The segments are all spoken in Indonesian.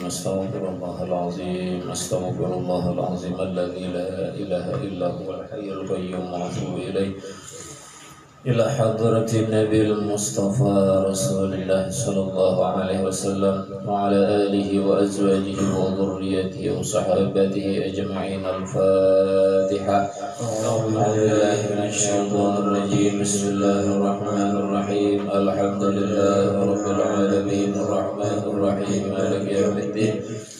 أستغفر الله العظيم أستغفر الله العظيم الذي لا إله إلا هو الحي القيوم وأتوب إليه إلى حضرة النبي المصطفى رسول الله صلى الله عليه وسلم وعلى آله وأزواجه وذريته وصحابته أجمعين. الفاتحة. أعوذ بالله من الشيطان الرجيم. بسم الله الرحمن الرحيم. الحمد لله رب العالمين الرحمن الرحيم مالك يوم الدين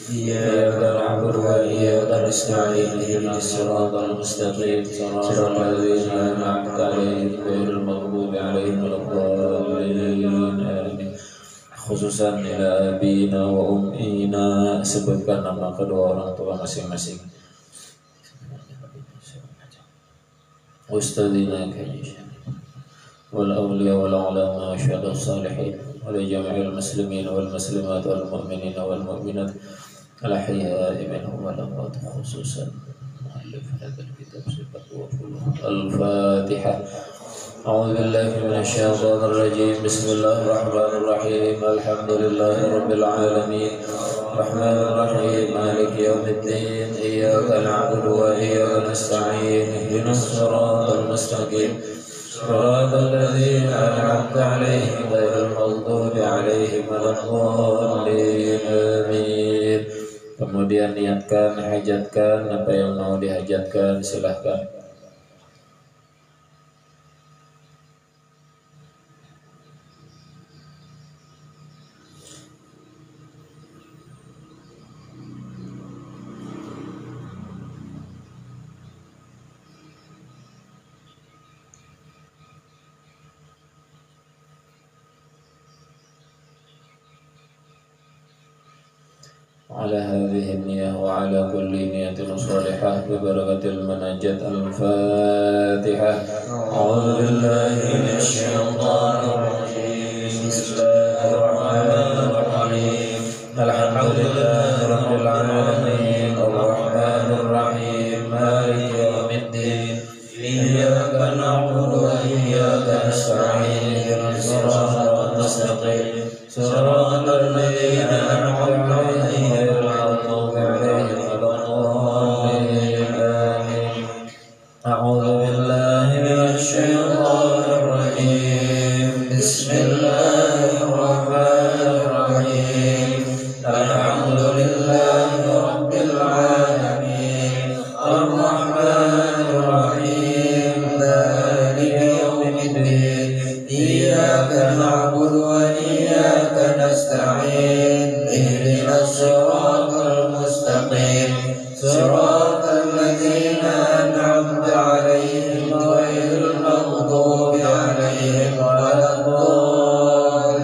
إياك نعبد وإياك نستعين اهدنا الصراط المستقيم صراط الذين أنعمت عليهم غير المغضوب عليهم ولا الضالين آمين. Khususan ila abina wa ummina, sebutkan nama kedua orang tua masing-masing. Ustadzina kajian wal awliya wal ulama wa syuhada salihin wa li jami'il muslimin wal muslimat wal mu'minina wal mu'minat al ahya'i minhum wal amwat, khususan muallif hadzal kitab sifat wa fuluh. Al-Fatihah. أعوذ بالله من الشيطان الرجيم. بسم الله الرحمن الرحيم. الحمد لله رب العالمين الرحمن الرحيم مالك يوم الدين إياك نعبد وإياك نستعين اهدنا الصراط المستقيم صراط الذين أنعمت عليهم غير المغضوب عليهم ولا الضالين آمين. Kemudian niatkan, hajatkan apa yang mau dihajatkan, silahkan. على هذه النية وعلى كل نية صالحة ببركة المناجاة. الفاتحة. أعوذ بالله من الشيطان الرجيم. بسم الله الرحمن الرحيم. الحمد لله رب العالمين الرحمن الرحيم مالك يوم الدين إياك نعبد وإياك نستعين اهدنا الصراط المستقيم صراط الذين أنعمت عليهم غير المغضوب عليهم ولا الضالين آمين. أعوذ بالله من الشيطان الرجيم. بسم الله الرحمن الرحيم. الحمد لله رب العالمين الرحمن الرحيم مالك يوم الدين إياك نعبد وإياك نستعين اهدنا الصراط المستقيم صراط الذين أنعمت عليهم غير المغضوب عليهم ولا الضالين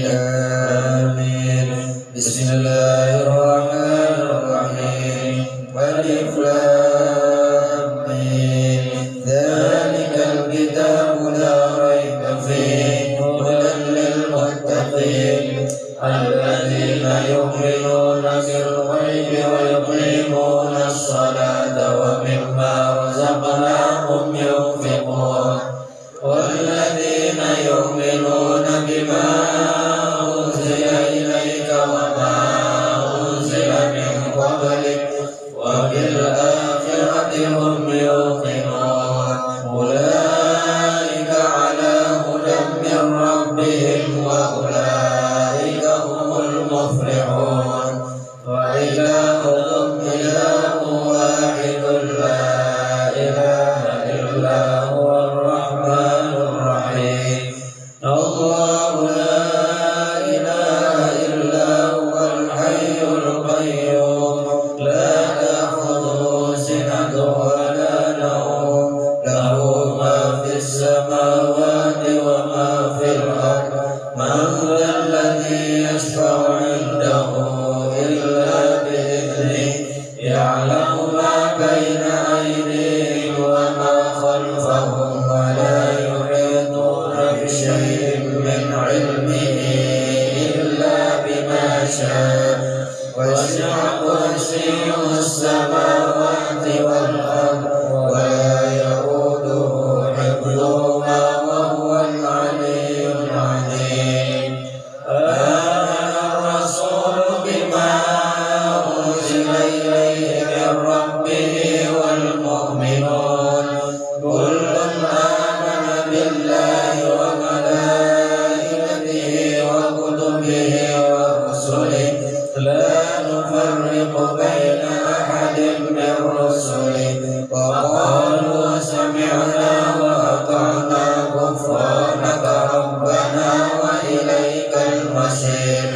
آمين. بسم الله الرحمن الرحيم. ألف لام ميم ذلك الكتاب لا ريب فيه هدى للمتقين الذين يؤمنون بالغيب ويقيمون الصلاة ومما رزقناهم ينفقون والذين يؤمنون بما أنزل إليك وما أنزل من قبلك وبالآخرة هم يوقنون أولئك على هدى من ربهم وأولئك هم المفلحون. وإلهكم إله واحد لا إله إلا هو الرحمن الرحيم. الله لا إله إلا هو الحي القيوم لا تأخذه سنة ولا نوم له ما في السماوات وما في الأرض من ذا الذي يشفع عنده إلا بإذنه يعلم ما بين أيديهم وما خلفهم ولا يحيطون بشيء من علمه إلا بما شاء وسع كرسيه السماوات والأرض ولا يؤوده حفظهما وهو العلي العظيم. آمن الرسول بما نفرق بين أحد من رسله وقالوا سمعنا وأطعنا غفرانك ربنا وإليك المصير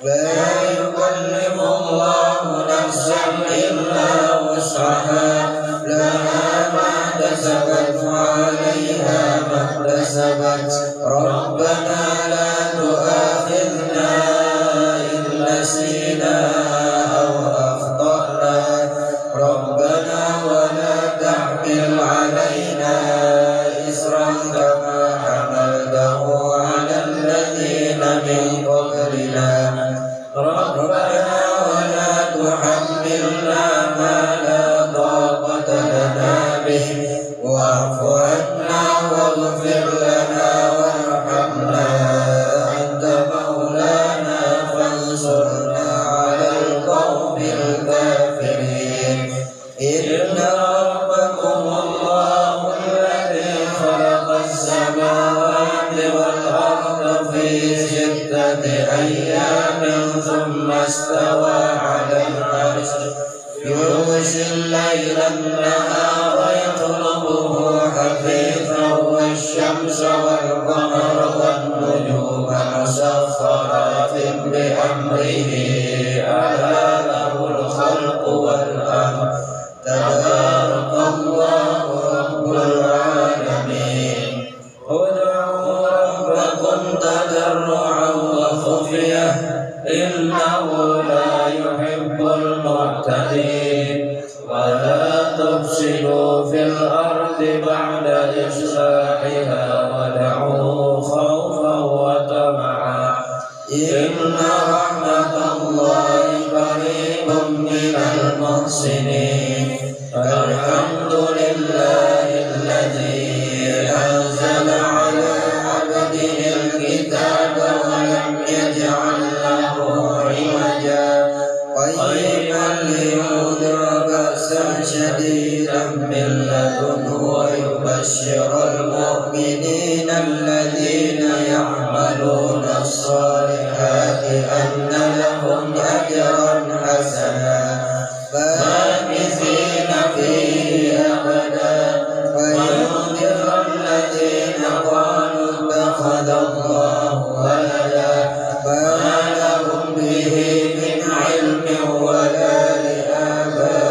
لا يكلف الله نفسا إلا وسعها لها ما كسبت وعليها ما اكتسبت ربنا لا تؤاخذنا إن نسينا أو أخطأنا ربنا ولا تحمل علينا إصرا كما حملته على الذين من قبلنا ربنا ولا تحملنا ما لا طاقة لنا به واعف عنا واغفر لنا وارحمنا أنت مولانا فانصرنا على القوم الكافرين إن ربكم الله الذي خلق السماوات والأرض في 6 أيام ثم استوى على العرش يغشي الليل النهار يطلبه حثيثا والشمس والقمر والنجوم مسخرات بأمره ألا له الخلق والأمر تبارك الله رب العالمين ادعوا ربكم تضرعا وخفية إنه لا يحب المعتدين ولا تفسدوا في الأرض بعد إصلاحها ودعوه خوفا وطمعا إن رحمة الله قريب من المحسنين الحمد لله الذي أنزل على عبده الكتاب ولم يجعل له عوجا قيما لينذر بأسا شديدا من لدنه ويبشر المؤمنين الذين يعملون الصالحات أن لهم أجرا حسنا ماكثين فيه أبدا وينذر الذين قالوا اتخذ الله ولدا ما لهم به من علم ولا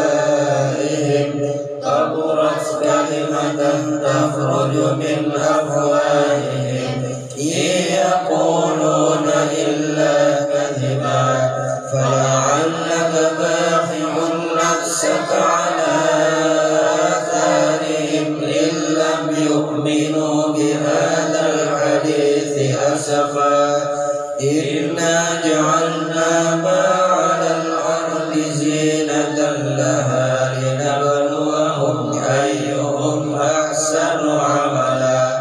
لآبائهم كبرت كلمة تخرج من أفواههم إن يقولون إلا كذبا فلعلك باخع نفسك على آثارهم إن لم يؤمنوا بهذا الحديث أسفا إنا جعلنا ما على الأرض زينة لها لنبلوهم أيهم أحسن عملا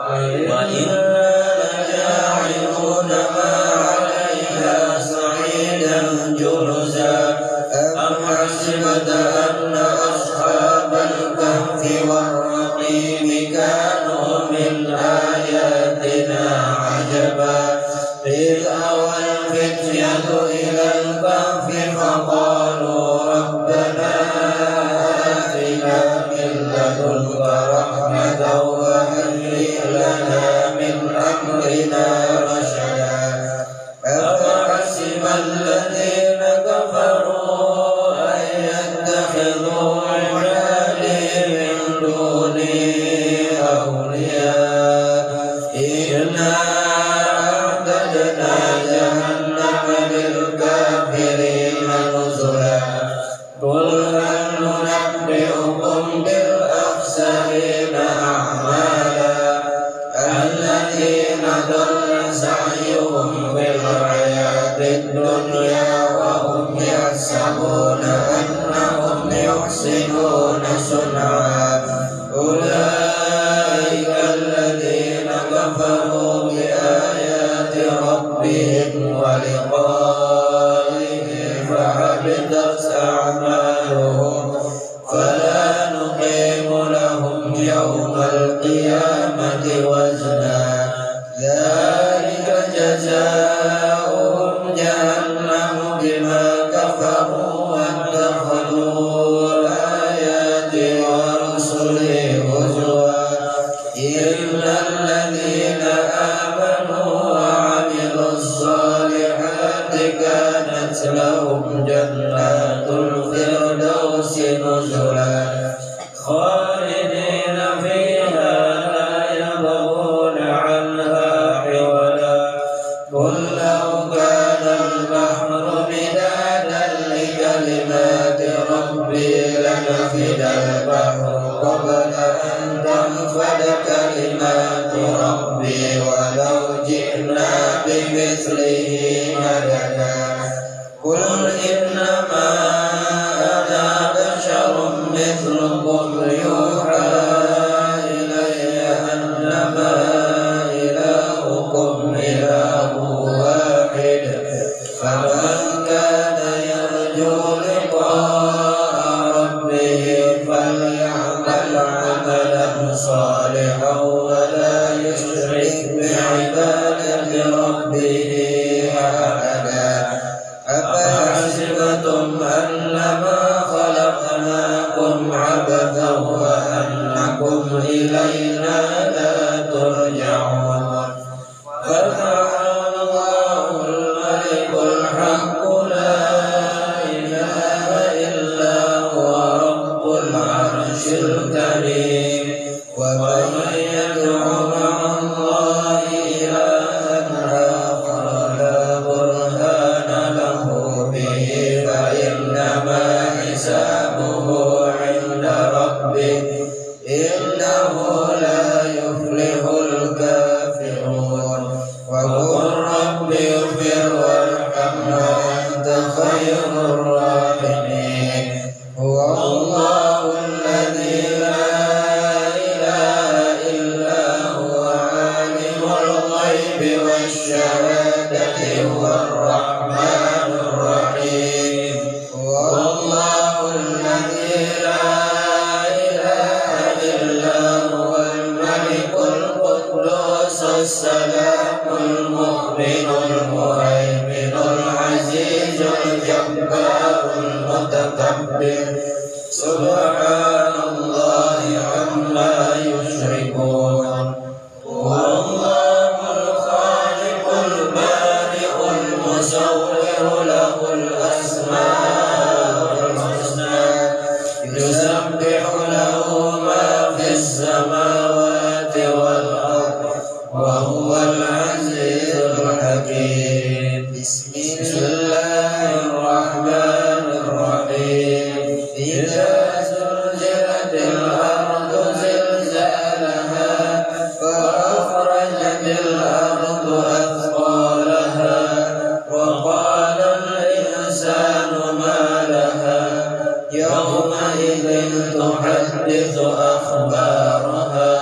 وإنا لجاعلون ما عليها صعيدا جرزا أم حسبت أن أصحاب الكهف والرقيم كانوا من آياتنا عجبا إذ أوى الفتية إلى الكهف فقالوا ربنا آتنا من لدنك رحمة وهيئ لنا من أمرنا رشدا أفحسب الذين كفروا أن يتخذوا عبادي من دوني أولياء إنا أعتدنا جهنم للكافرين نزلا قل هل ننبئكم بالأخسرين أعمالا الذين ضل سعيهم في الحياة الدنيا وهم يحسبون أنهم يحسنون صنعا أولئك الذين كفروا بآيات ربهم ولقائه فحبطت أعمالهم فلا نقيم لهم يوم القيامة وزنا ذلك جزاؤهم جهنم بما جنات الفردوس نزلا خالدين فيها لا يبغون عنها حولا قل لو كان البحر مدادا لكلمات ربي لنفد البحر قبل أن تنفد كلمات ربي ولو جئنا بمثله مددا قل إنما أنا بشر مثلكم يوحى إلي أنما إلهكم إله واحد فمن كان يرجو لقاء ربه فليعمل عملا صالحا ولا يشرك بعبادة ربه أحدا أفحسبتم أنما خلقناكم عبثا وأنكم إلينا لا ترجعون فتعالى الله الملك الحق لا إله إلا هو رب العرش الكريم ومن يدع مع الله إلها آخر لا برهان له به فإنما حسابه عند ربه إنه لا يفلح الكافرون وقل رب اغفر وارحم وأنت خير الراحمين هو الله الذي لا إله إلا هو عالم الغيب والشهادة هو الرحمن الرحيم هو الله الذي لا إله إلا هو الملك القدوس السلام المؤمن المهيمن العزيز الجبار المتكبر سبحان الله عما يشركون هو الله الخالق البارئ المصور له الأسماء الحسنى يسبح له ما في السماوات والأرض وهو العزيز الحكيم بسم الله الرحمن الرحيم إذا زلزلت الأرض زلزالها فأخرجت الأرض أثقالها وقال الإنسان ما لها يومئذ تحدث أخبارها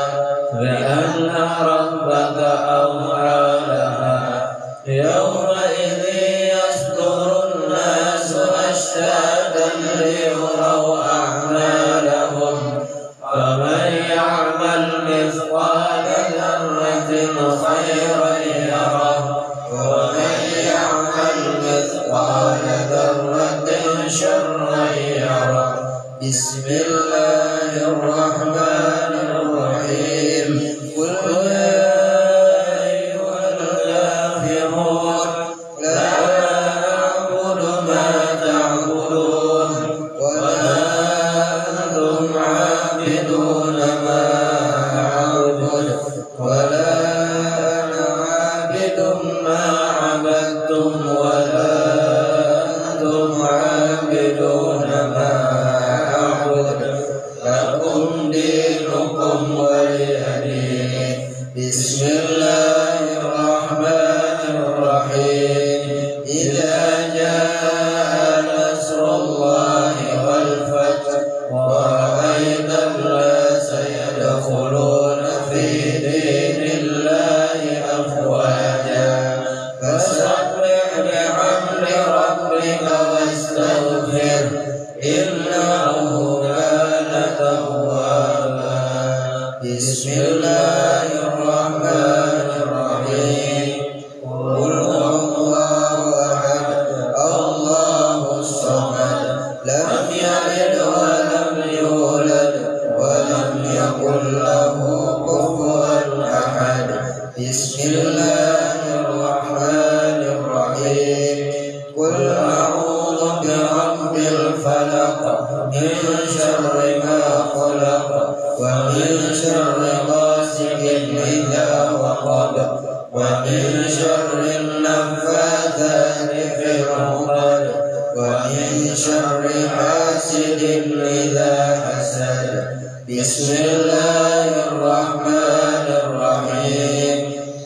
بأن ربك أوحى لها يومئذ يصدر الناس أشتاتا ليروا أعمالهم فمن يعمل مثقال ذرة خيرا يره ومن يعمل مثقال ذرة شرا يره بسم الله الرحمن الرحيم قل يا أيها الكافرون لا أعبد ما تعبدون ولا أنتم عابدون ما أعبد ولا أنا عابد ما عبدتم ولا أنتم عابدون ما أعبد لكم دينكم ولي دين بسم الله الرحمن الرحيم إذا جاء نصر الله والفتح ورأيت الناس يدخلون في دين الله أفواجا فسبح بحمد ربك واستغفر إنه كان توابا بسم الله الرحمن الرحيم قل هو الله أحد الله الصمد الفلق من شر ما خلق ومن شر غاسق إذا وقب ومن شر النفاثات في العقد ومن شر حاسد إذا حسد. بسم الله الرحمن الرحيم.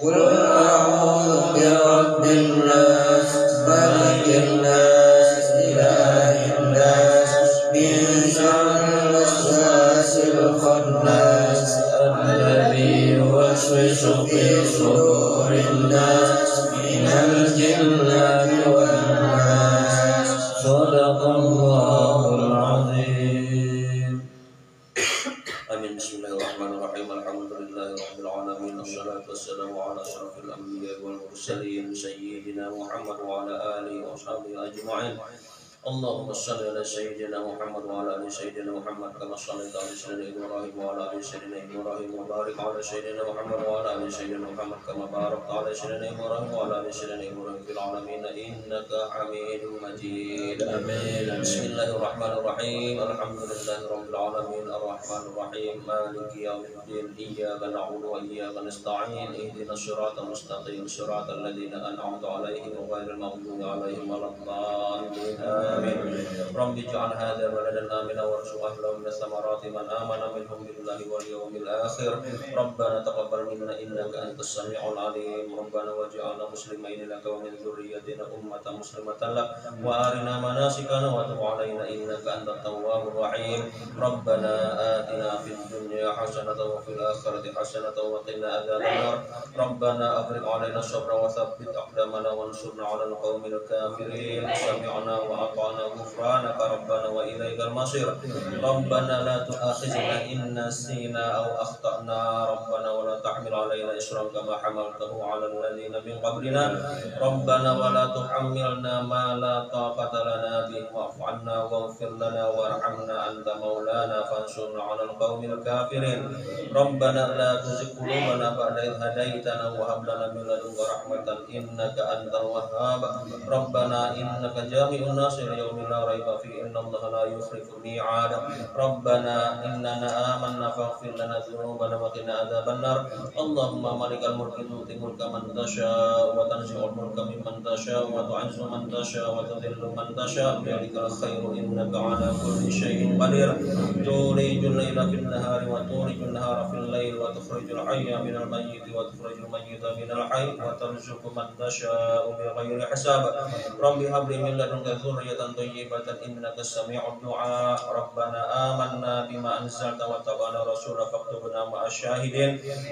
قل أعوذ برب الناس ملك الناس إله الناس من شر الوسواس الخناس الذي يوسوس في صدور الناس من الجنة والناس. صدق الله العظيم. آمين. بسم الله الرحمن الرحيم. الحمد لله رب العالمين، والصلاة والسلام على أشرف الأنبياء والمرسلين سيدنا محمد وعلى آله وصحبه أجمعين. اللهم صل على سيدنا محمد وعلى آل سيدنا محمد كما صليت على سيدنا إبراهيم وعلى آل سيدنا إبراهيم، وبارك على سيدنا محمد وعلى آل سيدنا محمد كما باركت على سيدنا إبراهيم وعلى آل سيدنا إبراهيم في العالمين إنك حميد مجيد. آمين. بسم الله الرحمن الرحيم. الحمد لله رب العالمين الرحمن الرحيم مالك يوم الدين. إياك نعبد وإياك نستعين. اهدنا الصراط المستقيم صراط الذين أنعمت عليهم غير المغضوب عليهم ولا الضالين. آمين. رب اجعل هذا بلدا آمنا وارزق أهله من الثمرات من آمن منهم بالله واليوم الآخر. ربنا تقبل منا إنك أنت السميع العليم. ربنا واجعلنا مسلمين لك ومن ذريتنا أمة مسلمة لك وأرنا مناسكنا وتب علينا إنك أنت التواب الرحيم. ربنا آتنا في الدنيا حسنة وفي الآخرة حسنة وقنا عذاب النار. ربنا أفرغ علينا الصبر وثبت أقدامنا وانصرنا على القوم الكافرين. سمعنا وأطعنا غفرانك ربنا وإليك المصير. ربنا لا تؤاخذنا إن نسينا أو أخطأنا ربنا ولا تحمل علينا إصرا كما حملته على الذين من قبلنا. ربنا ولا تحملنا ما لا طاقة لنا به واعف عنا واغفر لنا وارحمنا أنت مولانا فانصرنا على القوم الكافرين. ربنا لا تزغ قلوبنا بعد إذ هديتنا وهب لنا من لدنك رحمة إنك أنت الوهاب. ربنا إنك جامع الناس ليوم لا ريب فيه إن الله لا يخلف الميعاد. ربنا إننا آمنا فاغفر لنا ذنوبنا وقنا عذاب النار. اللهم مالك الملك تؤتي الملك من تشاء وتنزع الملك ممن تشاء وتعز من تشاء وتذل من تشاء بيدك الخير إنك على كل شيء قدير. تولج الليل في النهار وتولج النهار في الليل وتخرج الحي من الميت وتخرج الميت من الحي وترزق من تشاء بغير حساب. رب هب لي من لدنك ذرية طيبة إنك سميع الدعاء. ربنا آمنا بما أنزلت واتبعنا الرسول فاكتبنا مع الشاهدين.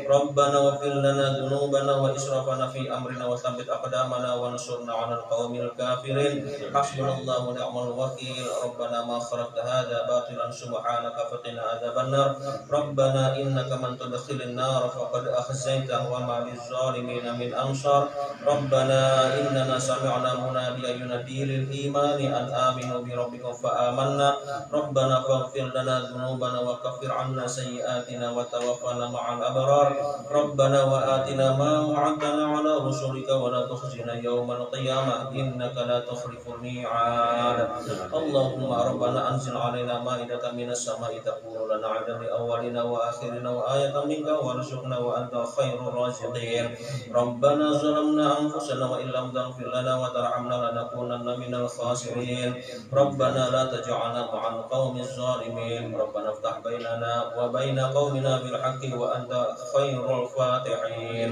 ربنا واغفر لنا ذنوبنا وإسرافنا في أمرنا وثبت أقدامنا وانصرنا على القوم الكافرين. حسبنا الله ونعم الوكيل. ربنا ما خلقت هذا باطلا سبحانك فقنا عذاب النار. ربنا إنك من تدخل النار فقد أخزيته وما للظالمين من أنصار. ربنا إننا سمعنا مناديا ينادي للإيمان أن آمنوا بربكم فآمنا. ربنا فاغفر لنا ذنوبنا وكفر عنا سيئاتنا وتوفنا مع الأبرار. ربنا وآتنا ما وعدتنا على رسلك ولا تخزنا يوم القيامة إنك لا تخلف الميعاد. اللهم ربنا أنزل علينا مائدة من السماء تكون لنا عيدا لأولنا وآخرنا وآية منك وارزقنا وأنت خير الرازقين. ربنا ظلمنا أنفسنا وإن لم تغفر لنا وترحمنا لنكونن من الخاسرين. ربنا لا تجعلنا مع القوم الظالمين. ربنا افتح بيننا وبين قومنا بالحق وأنت خير الفاتحين.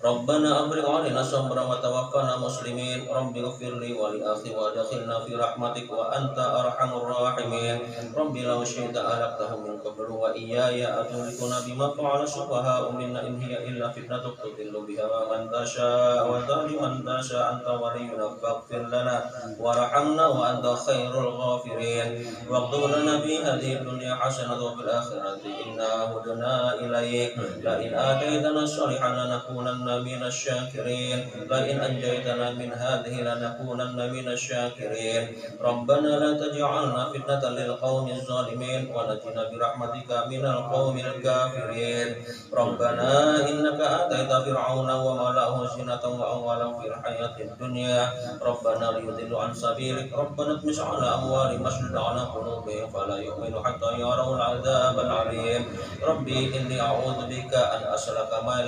ربنا أفرغ علينا صبرا وتوفنا مسلمين. رب اغفر لي ولأخي وادخلنا في رحمتك وأنت أرحم الراحمين. رب لو شئت أهلكتهم من قبل وإياي أتهلكنا بما فعل السفهاء منا إن هي إلا فتنتك تضل بها من تشاء وتهدي من تشاء أنت ولينا فاغفر لنا وارحمنا وأنت خير الغافرين. واغفر لنا في هذه الدنيا حسنة وفي الآخرة إنا هدنا إليك. لئن آتيتنا الصالحا لنكونن من الشاكرين لئن أنجيتنا من هذه لنكونن من الشاكرين ربنا لا تجعلنا فتنة للقوم الظالمين ونجنا برحمتك من القوم الكافرين ربنا إنك آتيت فرعون وملأه زينة وأموالا في الحياة الدنيا ربنا ليضلوا عن سبيلك ربنا اطمس على أموالهم واشدد على قلوبهم فلا يؤمنوا حتى يروا العذاب العليم ربي إني أعوذ بك أن أسألك ما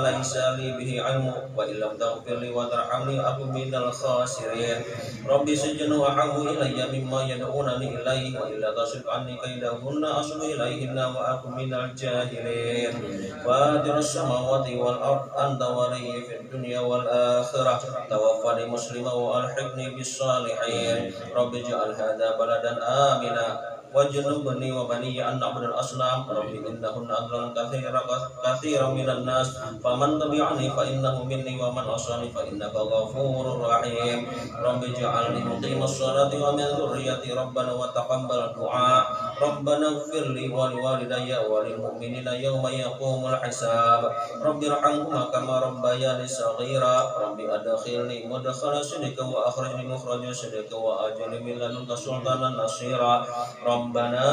ليس لي به علم وإن لم تغفر لي وترحمني أكن من الخاسرين ربي سجن وحب إلي مما يدعونني إليه وإلا تصرف عني كيدهن أصب إليهن وأكن من الجاهلين فاطر السماوات والأرض أنت ولي في الدنيا والآخرة توفني مسلما وألحقني بالصالحين رب اجعل هذا بلدا آمنا واجنبني وبني أن نعبد الأصنام ربي إنهن أضللن كثيرا من الناس فمن تبعني فإنه مني ومن عصاني فإنك غفور رحيم رب اجعلني مقيم الصلاة ومن ذريتي ربنا وتقبل الدعاء ربنا اغفر لي ولوالدي وللمؤمنين يوم يقوم الحساب رب ارحمهما كما ربياني صغيرا رب أدخلني مدخل صدق وأخرجني مخرج صدق وأجرني من لدنك سلطانا نصيرا ربنا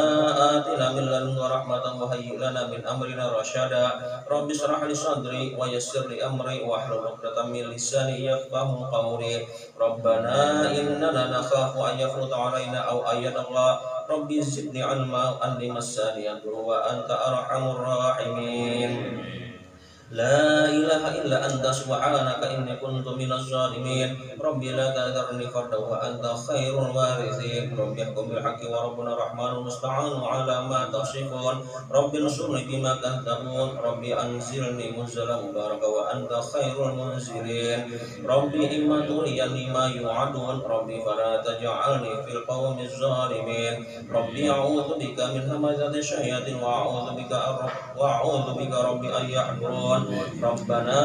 آتنا من لدنك رحمة وهيئ لنا من أمرنا رشدا رب اشرح لي صدري ويسر لي أمري واحلل عقدة من لساني يفقهوا قولي ربنا إننا نخاف أن يفرط علينا أو أن يطغى ربي زدني علما أني مسني الضر وأنت أرحم الراحمين لا إله إلا أنت سبحانك إني كنت من الظالمين ربي لا تذرني فردا وأنت خير الوارثين ربي احكم بالحق وربنا الرحمن المستعان على ما تصفون ربي انصرني بما كذبون ربي أنزلني منزلا مباركا وأنت خير المنزلين ربي إما تريني ما يوعدون ربي فلا تجعلني في القوم الظالمين ربي أعوذ بك من همزات الشياطين وأعوذ بك ربي أن يحضرون ربنا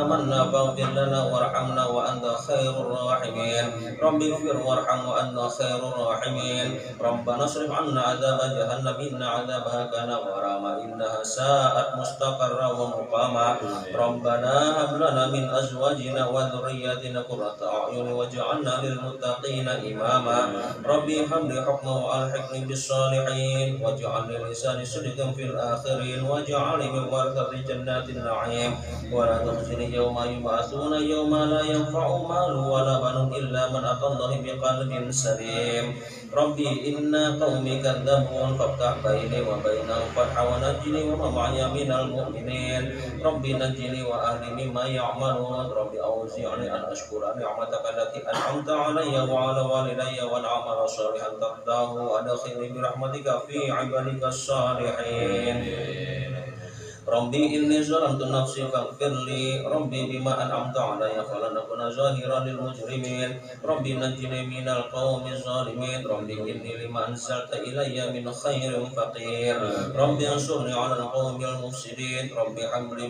آمنا فاغفر لنا وارحمنا وأنت خير الراحمين ربي اغفر وارحم وأنت خير الراحمين ربنا اصرف عنا عذاب جهنم إن عذابها كان غراما إنها ساءت مستقرا ومقاما ربنا هب لنا من أزواجنا وذرياتنا قرة أعين واجعلنا للمتقين إماما ربي هب لي حكما وألحقني بالصالحين واجعلني لسان صدق في الآخرين واجعلني من ورثة جنات النعيم ولا تخزني يوم يبعثون يوم لا ينفع مال ولا بنون إلا من أتى الله بقلب سليم ربي إن قومي كذبون فافتح بيني وبينهم فتحا ونجني وما معي من المؤمنين ربي نجني وأهلي مما يعملون ربي أوزعني أن أشكر نعمتك التي أنعمت علي وعلى والدي وأن أعمل صالحا ترضاه وأدخلني برحمتك في عبادك الصالحين ربي إني ظلمت نفسي فاغفر لي ربي بما أنعمت علي فلن أكون ظاهرا للمجرمين ربي نجني من القوم الظالمين ربي إني لما أنزلت إلي من خير فقير ربي انصرني على القوم المفسدين ربي هب لي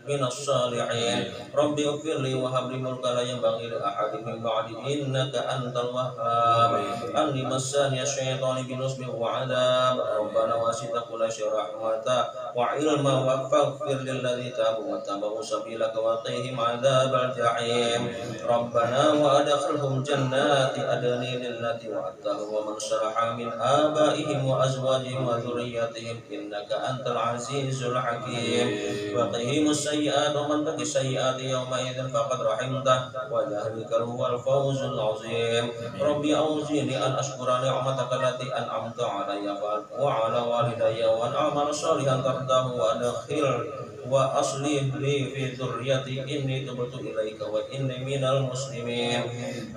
من الصالحين ربي اغفر لي وهب لي ملكا لا ينبغي لأحد من بعدي إنك أنت الوهاب أني مسني الشيطان بنصب وعذاب ربنا وسعت كل شيء رحمة وعلما فاغفر للذي تابوا واتبعوا سبيلك وقهم عذاب الجحيم ربنا وأدخلهم جنات عدن التي وعدتهم ومن صلح من آبائهم وأزواجهم وذرياتهم إنك أنت العزيز الحكيم وقهم السيئات ومن تقي السيئات يومئذ فقد رحمته وذلك هو الفوز العظيم ربي أوزعني أن أشكر نعمتك التي أنعمت علي وعلى والدي وأن أعمل صالحا ترضاه وأصلح لي في ذريتي إني تبت إليك وإني من المسلمين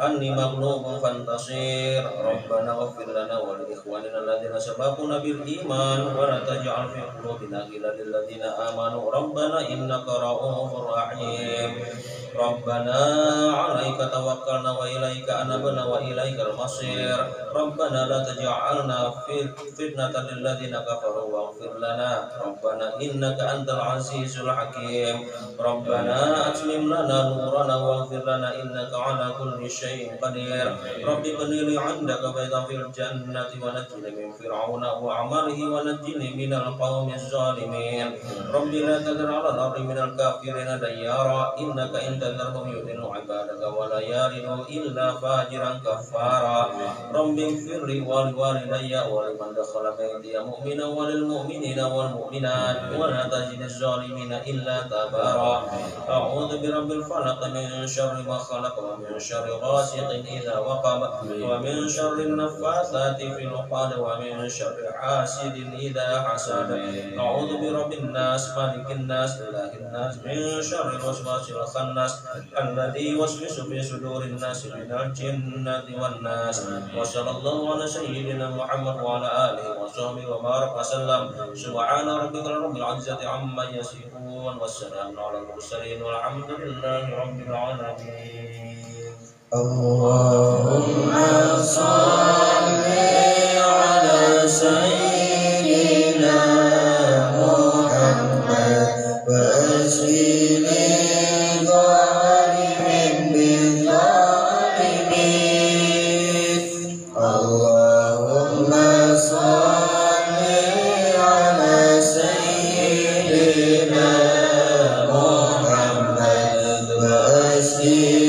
أني مغلوب فانتصر ربنا اغفر لنا ولإخواننا الذين سبقونا بالإيمان ولا تجعل في قلوبنا غلا للذين آمنوا ربنا إنك رؤوف رحيم ربنا عليك توكلنا وإليك أنبنا وإليك المصير ربنا لا تجعلنا فتنة للذين كفروا واغفر لنا ربنا إنك أنت العزيز العزيز الحكيم ربنا أتمم لنا نورنا واغفر لنا إنك على كل شيء قدير رب ابن لي عندك بيتا في الجنة ونجني من فرعون وعمله ونجني من القوم الظالمين رب لا تذر على الأرض من الكافرين ديارا إنك إن تذرهم يضلوا عبادك ولا يلدوا إلا فاجرا كفارا رب اغفر لي ولوالدي ولمن دخل بيتي مؤمنا وللمؤمنين والمؤمنات ولا تجد الظالمين إلا تبارا أعوذ برب الفلق من شر ما خلق ومن شر غاسق إذا وقب ومن شر النفاثات في العقد ومن شر حاسد إذا حسد أعوذ برب الناس مالك الناس إله الناس من شر الوسواس الخناس الذي يوسوس في صدور الناس من الجنة والناس وصلى الله على سيدنا محمد وعلى آله وصحبه وبارك وسلم سبحان ربك رب العزة عما يصفون والسلام على المرسلين والحمد لله رب العالمين. اللهم صل على سيدنا محمد وأسلم ظالم بالظالمين اللهم صل على سيدنا محمد وأسلم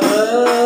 Ah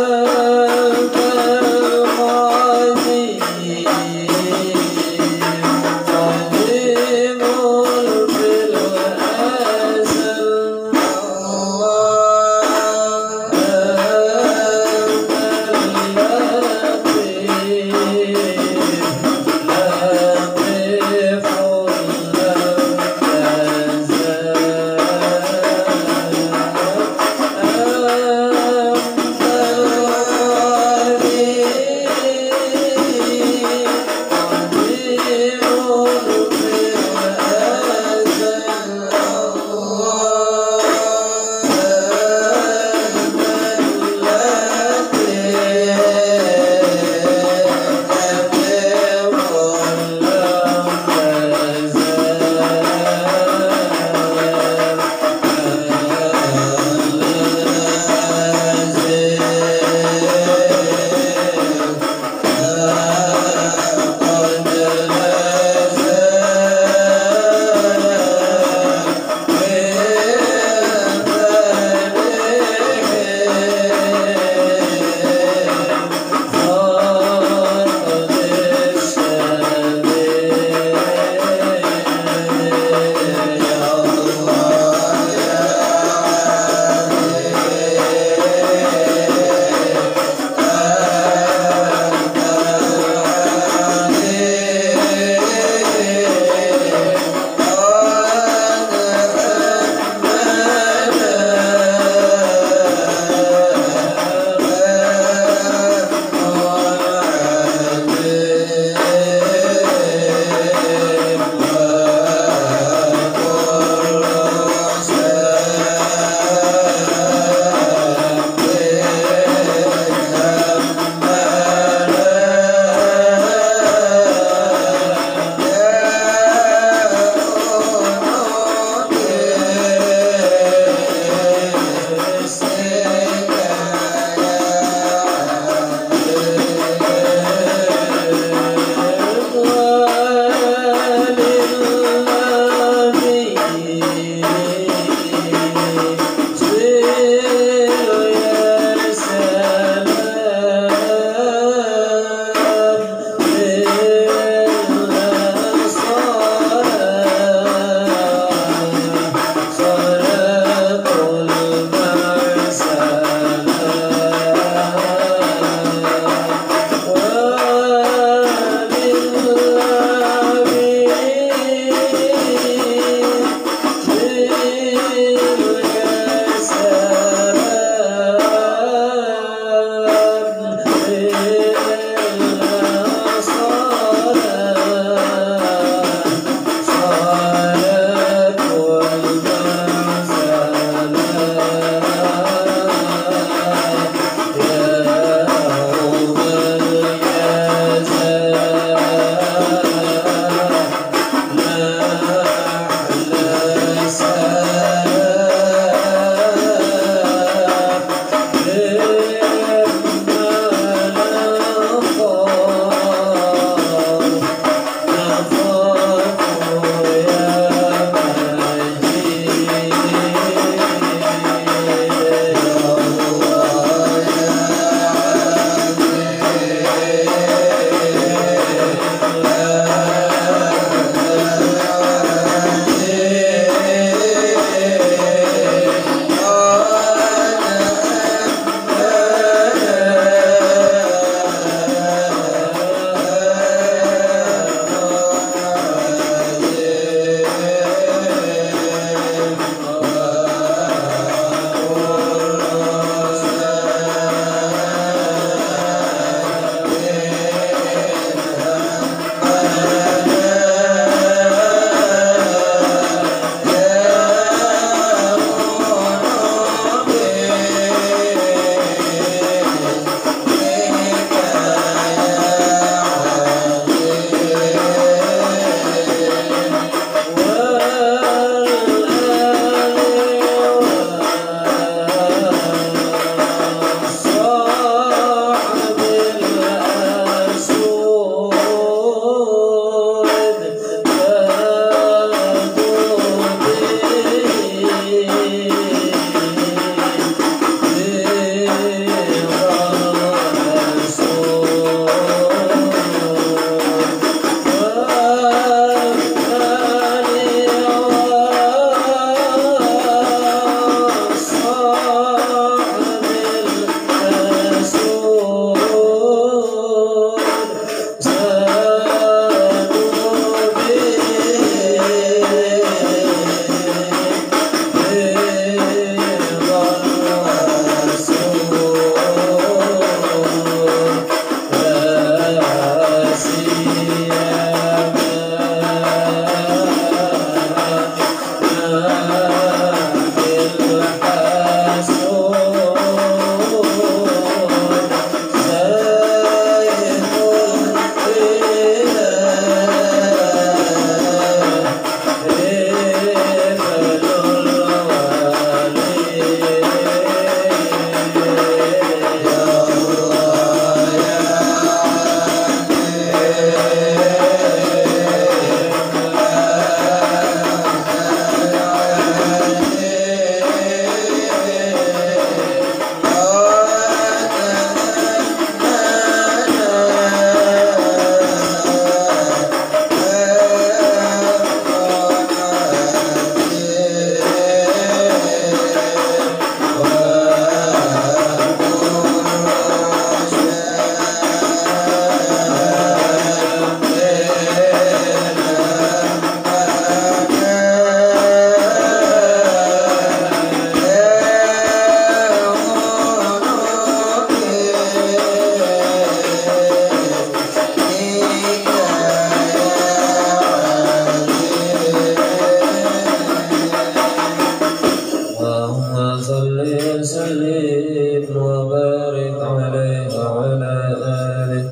وبارك عليه وعلى آله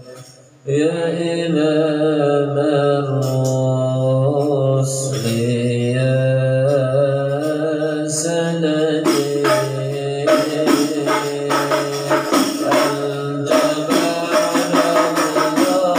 يا إمام الرسل يا سندي أنت بعد الله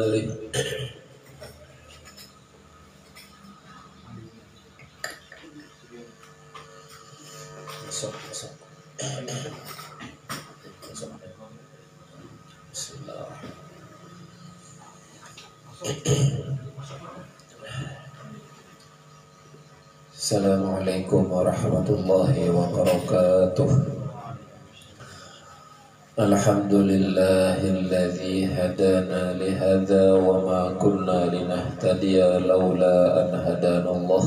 آله. Assalamualaikum warahmatullahi wabarakatuh. Alhamdulillahilladzi hadana lihadza wa ma kunna linahtadiya laula an hadanallah.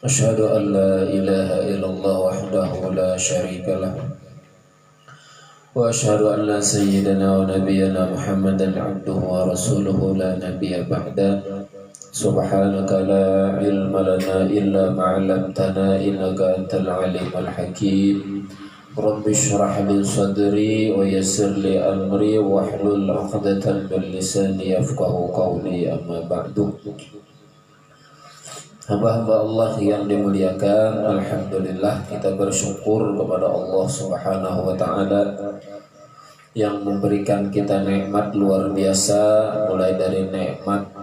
Asyhadu an la ilaha illallah wahdahu la syarika lah. Wa asyhadu anna sayyidana wa nabiyyana Muhammadan abduhu wa rasuluhu la nabiyya ba'da. Subhanaka la ilma lana illa ma 'allamtana innaka antal alimul hakim. Rabbi shrah li sadri wa yassir li amri wahlul 'uqdatam min lisani yafqahu qawli, amma ba'du. Hamba-hamba Allah yang dimuliakan, alhamdulillah kita bersyukur kepada Allah Subhanahu wa taala yang memberikan kita nikmat luar biasa, mulai dari nikmat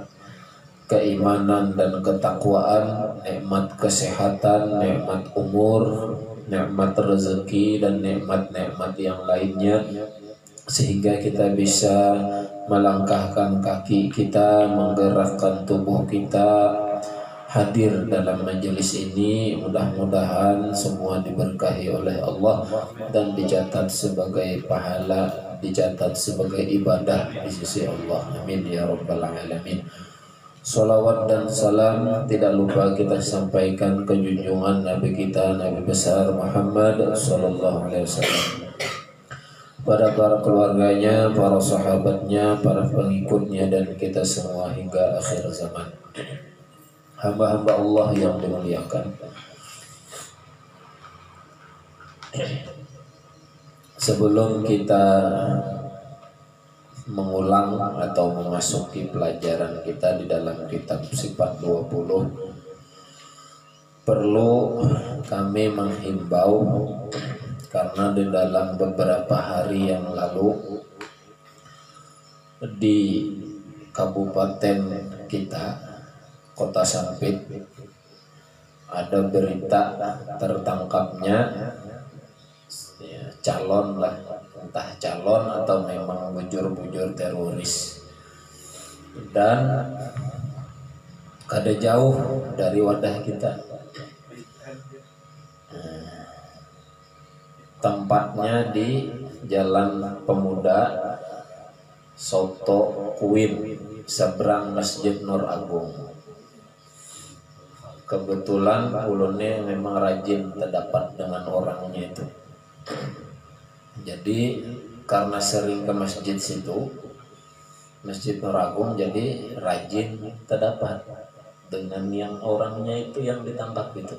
keimanan dan ketakwaan, nikmat kesehatan, nikmat umur, nikmat rezeki, dan nikmat-nikmat yang lainnya, sehingga kita bisa melangkahkan kaki kita, menggerakkan tubuh kita, hadir dalam majelis ini. Mudah-mudahan semua diberkahi oleh Allah dan dicatat sebagai pahala, dicatat sebagai ibadah di sisi Allah. Amin ya rabbal alamin. Salawat dan salam tidak lupa kita sampaikan ke junjungan Nabi kita, Nabi besar Muhammad sallallahu alaihi wasallam, pada para keluarganya, para sahabatnya, para pengikutnya, dan kita semua hingga akhir zaman. Hamba-hamba Allah yang dimuliakan, sebelum kita mengulang atau memasuki pelajaran kita di dalam kitab Sifat 20, perlu kami menghimbau, karena di dalam beberapa hari yang lalu di kabupaten kita, Kota Sampit, ada berita tertangkapnya calon lah, entah calon atau memang bujur-bujur teroris, dan kada jauh dari wadah kita. Tempatnya di Jalan Pemuda Soto Kuin, seberang Masjid Nur Agung. Kebetulan ulunnya memang rajin terdapat dengan orangnya itu. Jadi karena sering ke masjid situ, Masjid Nur Agung, jadi rajin terdapat dengan yang orangnya itu yang ditangkap itu.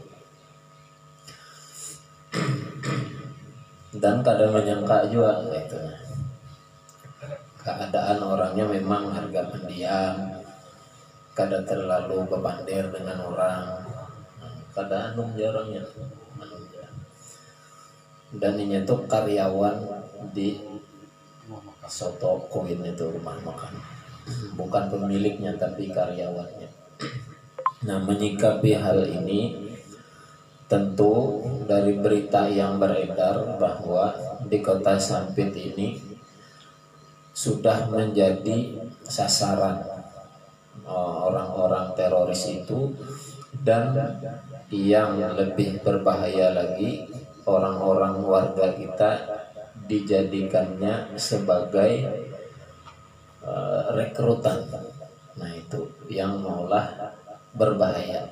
Dan kadang menyangka juga gitu. Keadaan orangnya memang harga pendiam, kadang terlalu kebandir dengan orang, kadang jarangnya. Dan ini tuh karyawan di Soto Kuin itu, rumah makan, bukan pemiliknya tapi karyawannya. Nah, menyikapi hal ini, tentu dari berita yang beredar bahwa di Kota Sampit ini sudah menjadi sasaran orang-orang teroris itu, dan yang lebih berbahaya lagi, orang-orang warga kita dijadikannya sebagai rekrutan. Nah, itu yang malah berbahaya.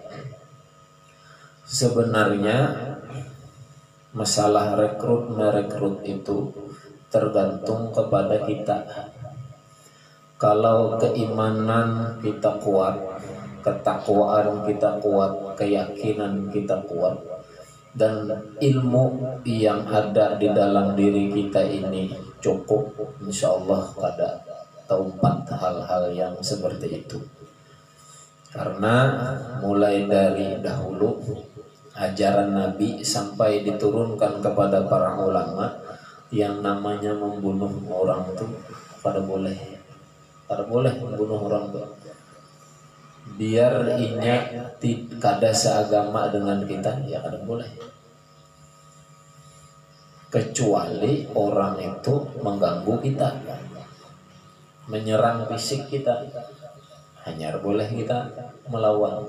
Sebenarnya masalah merekrut itu tergantung kepada kita. Kalau keimanan kita kuat, ketakwaan kita kuat, keyakinan kita kuat, dan ilmu yang ada di dalam diri kita ini cukup, insya Allah kada tempat hal-hal yang seperti itu. Karena mulai dari dahulu ajaran Nabi sampai diturunkan kepada para ulama, yang namanya membunuh orang itu pada boleh, Kada boleh membunuh orang tuh. Biar inya kada seagama dengan kita, ya kada boleh. Kecuali orang itu mengganggu kita, menyerang fisik kita, hanya boleh kita melawan.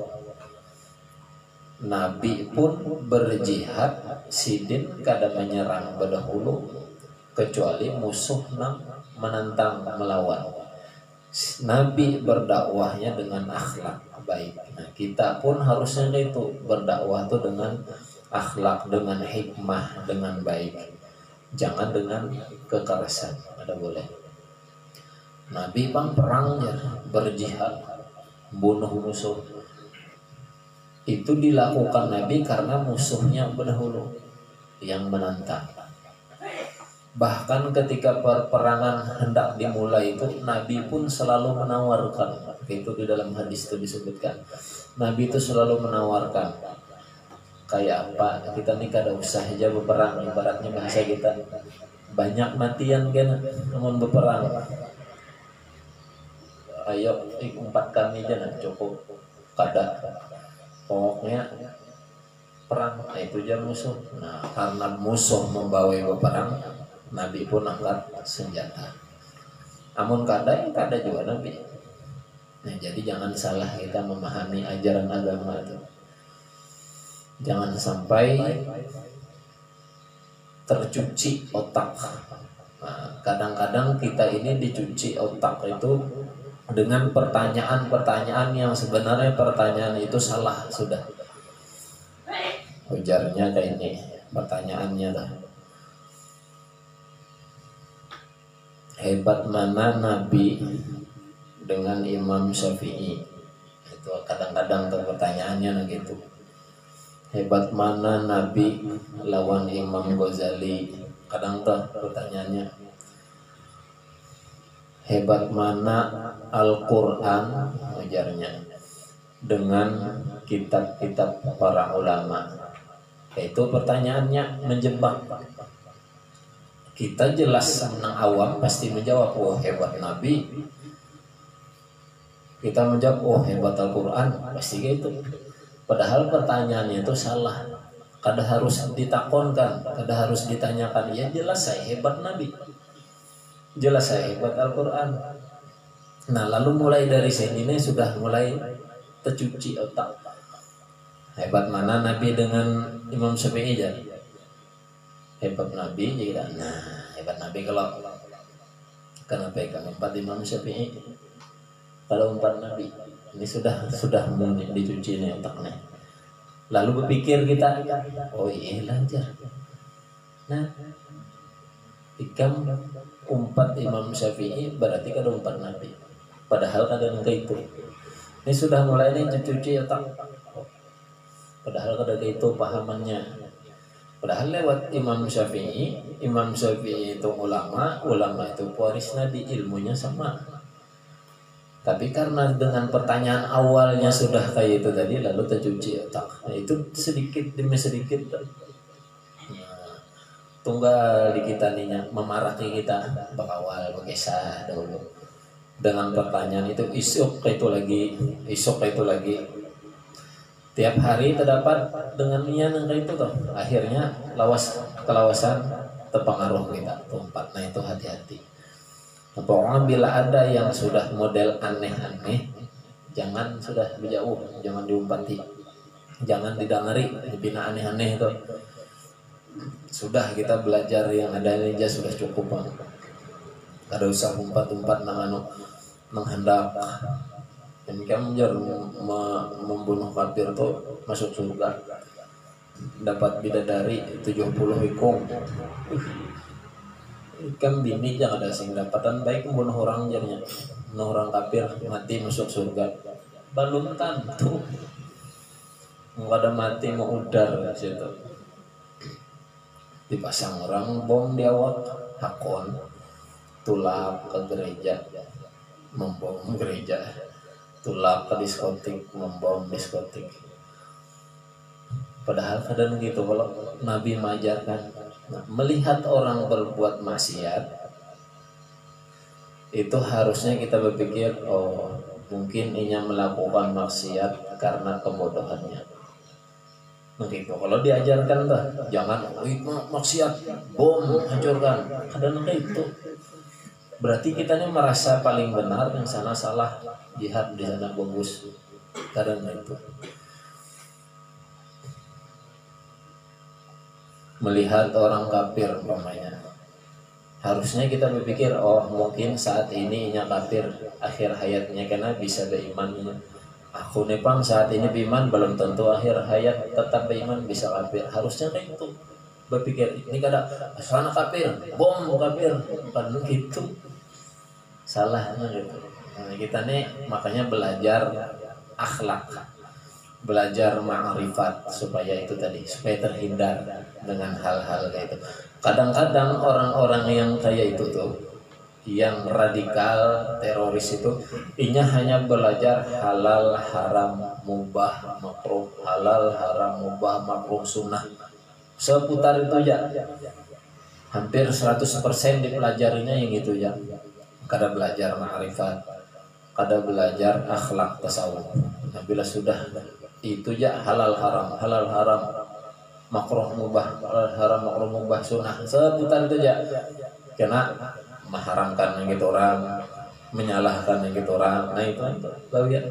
Nabi pun berjihad sidin kada menyerang berdahulu kecuali musuh nang menantang melawan. Nabi berdakwahnya dengan akhlak baik. Nah, kita pun harusnya itu berdakwah itu dengan akhlak, dengan hikmah, dengan baik. Jangan dengan kekerasan, ada boleh. Nabi bang perangnya berjihad, bunuh musuh. Itu dilakukan Nabi karena musuhnya berdahulu yang menantang. Bahkan ketika peperangan hendak dimulai itu Nabi pun selalu menawarkan. Itu di dalam hadis itu disebutkan. Nabi itu selalu menawarkan. Kayak apa? Kita nih kada usah aja berperang. Ibaratnya bahasa kita, banyak matian kan namun berperang. Ayo 4 kami aja nah cukup. Kada. Pokoknya perang. Nah, itu aja musuh. Nah, karena musuh membawa berperang, Nabi pun angkat senjata. Amun kada yang kada juga Nabi. Nah, jadi jangan salah kita memahami ajaran agama itu. Jangan sampai tercuci otak. Nah, kadang-kadang kita ini dicuci otak itu dengan pertanyaan-pertanyaan yang sebenarnya pertanyaan itu salah sudah. Ujarnya kayak ini, pertanyaannya dah. Hebat mana Nabi dengan Imam Syafi'i? Itu kadang-kadang tuh pertanyaannya gitu. Hebat mana Nabi lawan Imam Ghazali? Kadang tuh pertanyaannya. Hebat mana Al-Quran, ujarnya, dengan kitab-kitab para ulama? Itu pertanyaannya menjebak. Kita jelas menang awam pasti menjawab, oh hebat Nabi. Kita menjawab, oh hebat Al-Quran, pasti gitu. Padahal pertanyaannya itu salah. Kada harus ditakonkan, kada harus ditanyakan. Ya jelas saya hebat Nabi, jelas saya hebat Al-Quran. Nah, lalu mulai dari sini ini sudah mulai tercuci otak. Hebat mana Nabi dengan Imam Syafi'i jadi? Hebat Nabi juga. Nah, hebat Nabi kalau karena pegang 4 Imam Syafi'i, kalau 4 Nabi ini sudah dicuci nih otaknya. Lalu berpikir kita, oh iya lancar. Nah, ikam 4 Imam Syafi'i berarti kada 4 Nabi. Padahal kada itu. Ini sudah mulai nih cuci otak. Padahal kada itu pahamannya. Padahal lewat Imam Syafi'i itu ulama itu pewaris Nabi, ilmunya sama. Tapi karena dengan pertanyaan awalnya sudah kayak itu tadi, lalu tercuci otak. Nah, itu sedikit demi sedikit. Nah, tunggal di kita nih memarahi kita bakawal berkisah dulu. Dengan pertanyaan itu isuk itu lagi. Tiap hari terdapat dengan niat yang kayak itu tuh. Akhirnya kelawasan terpengaruh kita. Tempat. Nah itu hati-hati. Pokoknya bila ada yang sudah model aneh-aneh, jangan sudah berjauh, jangan diumpati, jangan didengari, dibina aneh-aneh itu. Sudah kita belajar yang ada ini aja sudah cukup bang. Kada usah umpat-umpat menghendak. Dan kamu membunuh kafir itu masuk surga, dapat bidadari 70 ikung. Ikan bini jangan ada sing dapatan baik membunuh orang jadinya, membunuh orang kafir mati masuk surga. Balum tentu, nggak ada mati mau udar situ. Dipasang orang bom di awak, hakon, tulak ke gereja, membom gereja. Tulak ke diskotik, membom diskotik. Padahal kadang gitu kalau Nabi mengajarkan, melihat orang berbuat maksiat, itu harusnya kita berpikir, oh mungkin ia melakukan maksiat karena kebodohannya. Begitu. Kalau diajarkan tuh, jangan maksiat, bom hancurkan. Kadang itu. Berarti kita ini merasa paling benar, yang sana salah, jihad di sana bagus. Kadang itu. Melihat orang kafir umpamanya, harusnya kita berpikir, oh mungkin saat ini inya kafir, akhir hayatnya karena bisa beriman. Aku nepang saat ini beriman, belum tentu akhir hayat tetap beriman, bisa kafir. Harusnya kayak itu berpikir, ini kada sana kafir, bom kafir, bukan begitu. Salahnya gitu. Nah, kita nih makanya belajar akhlak, belajar ma'rifat supaya itu tadi, supaya terhindar dengan hal-hal kayak itu. Kadang-kadang orang-orang yang kayak itu tuh, yang radikal teroris itu, inya hanya belajar halal haram mubah makruh, halal haram mubah makruh sunnah, seputar itu aja. Hampir 100% dipelajarinya yang itu ya. Kada belajar ma'rifat, kada belajar akhlak tasawuf. Nah, bila sudah itu ya halal haram makruh mubah, halal haram makruh mubah sunnah, seputar itu aja. Karena mengharamkan yang gitu orang, menyalahkan yang gitu orang, nah itu bagian.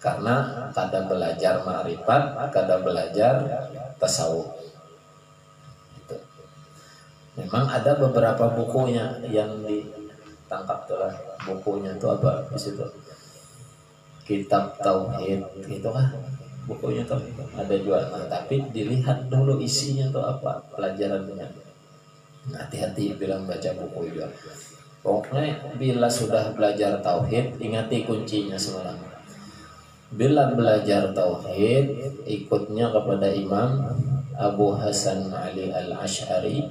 Karena kada belajar ma'rifat, kada belajar tasawuf. Gitu. Memang ada beberapa bukunya yang ditangkap tuh lah, bukunya itu apa di situ, kitab tauhid gitu kan, bukunya tuh ada juga. Nah, tapi dilihat dulu isinya tuh apa, pelajarannya. Hati-hati bilang baca buku juga. Pokoknya bila sudah belajar tauhid, ingati kuncinya semalam. Bila belajar tauhid, ikutnya kepada Imam Abu Hasan Ali Al-Asy'ari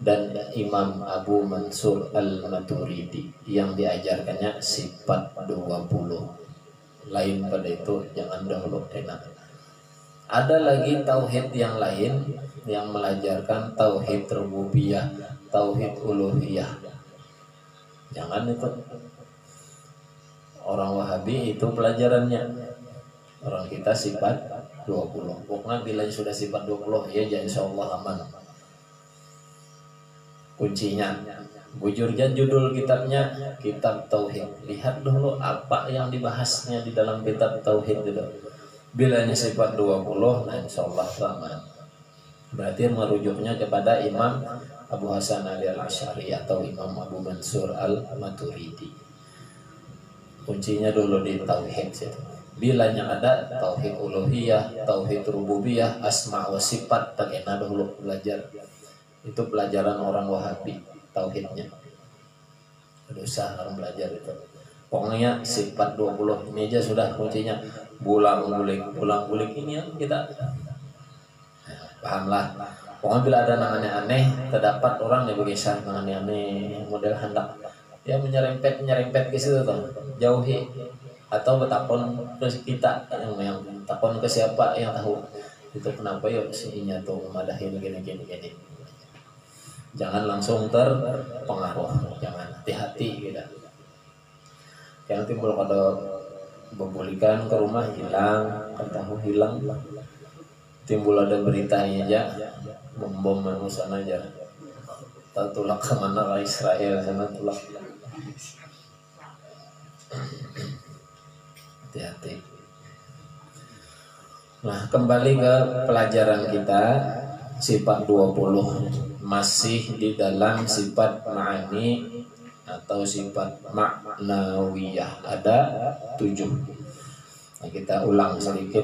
dan Imam Abu Mansur Al-Maturidi yang diajarkannya sifat 20. Lain pada itu jangan dahulu enak. Ada lagi tauhid yang lain yang melajarkan tauhid rububiyah, tauhid uluhiyah. Jangan itu. Orang Wahabi itu pelajarannya. Orang kita sifat 20. Pokoknya bila sudah sifat 20 ya insyaallah aman. Kuncinya bujurnya judul kitabnya kitab tauhid. Lihat dulu apa yang dibahasnya di dalam kitab tauhid itu. Bila ini sifat 20, nah insyaallah aman. Berarti merujuknya kepada Imam Abu Hasan Ali Al-Asy'ari atau Imam Abu Mansur Al-Maturidi. Kuncinya dulu di tauhid situ. Bilanya ada tauhid uluhiyah, tauhid rububiyah, asma wa sifat, tak enak dulu belajar. Itu pelajaran orang Wahabi tauhidnya. Dosa orang belajar itu. Pokoknya sifat 20 ini aja sudah kuncinya. Bulang-bulik ini yang kita pahamlah. Pokoknya bila ada namanya aneh, terdapat orang yang berkisah namanya aneh, model hendak ya menyerempet ke situ tuh, jauhi atau bertakon ke kita yang takon ke siapa yang tahu itu kenapa yuk sinya tuh madahin gini. Jangan langsung terpengaruh, jangan, hati-hati gitu. Yang timbul kada bebulikan ke rumah hilang, tahu hilang, timbul ada beritanya aja, bom sana aja, tahu tulak kemana ke Israel sana tulak. Hati-hati. Nah, kembali ke pelajaran kita sifat 20 masih di dalam sifat ma'ani atau sifat ma'nawiyah, ada 7. Nah, kita ulang sedikit.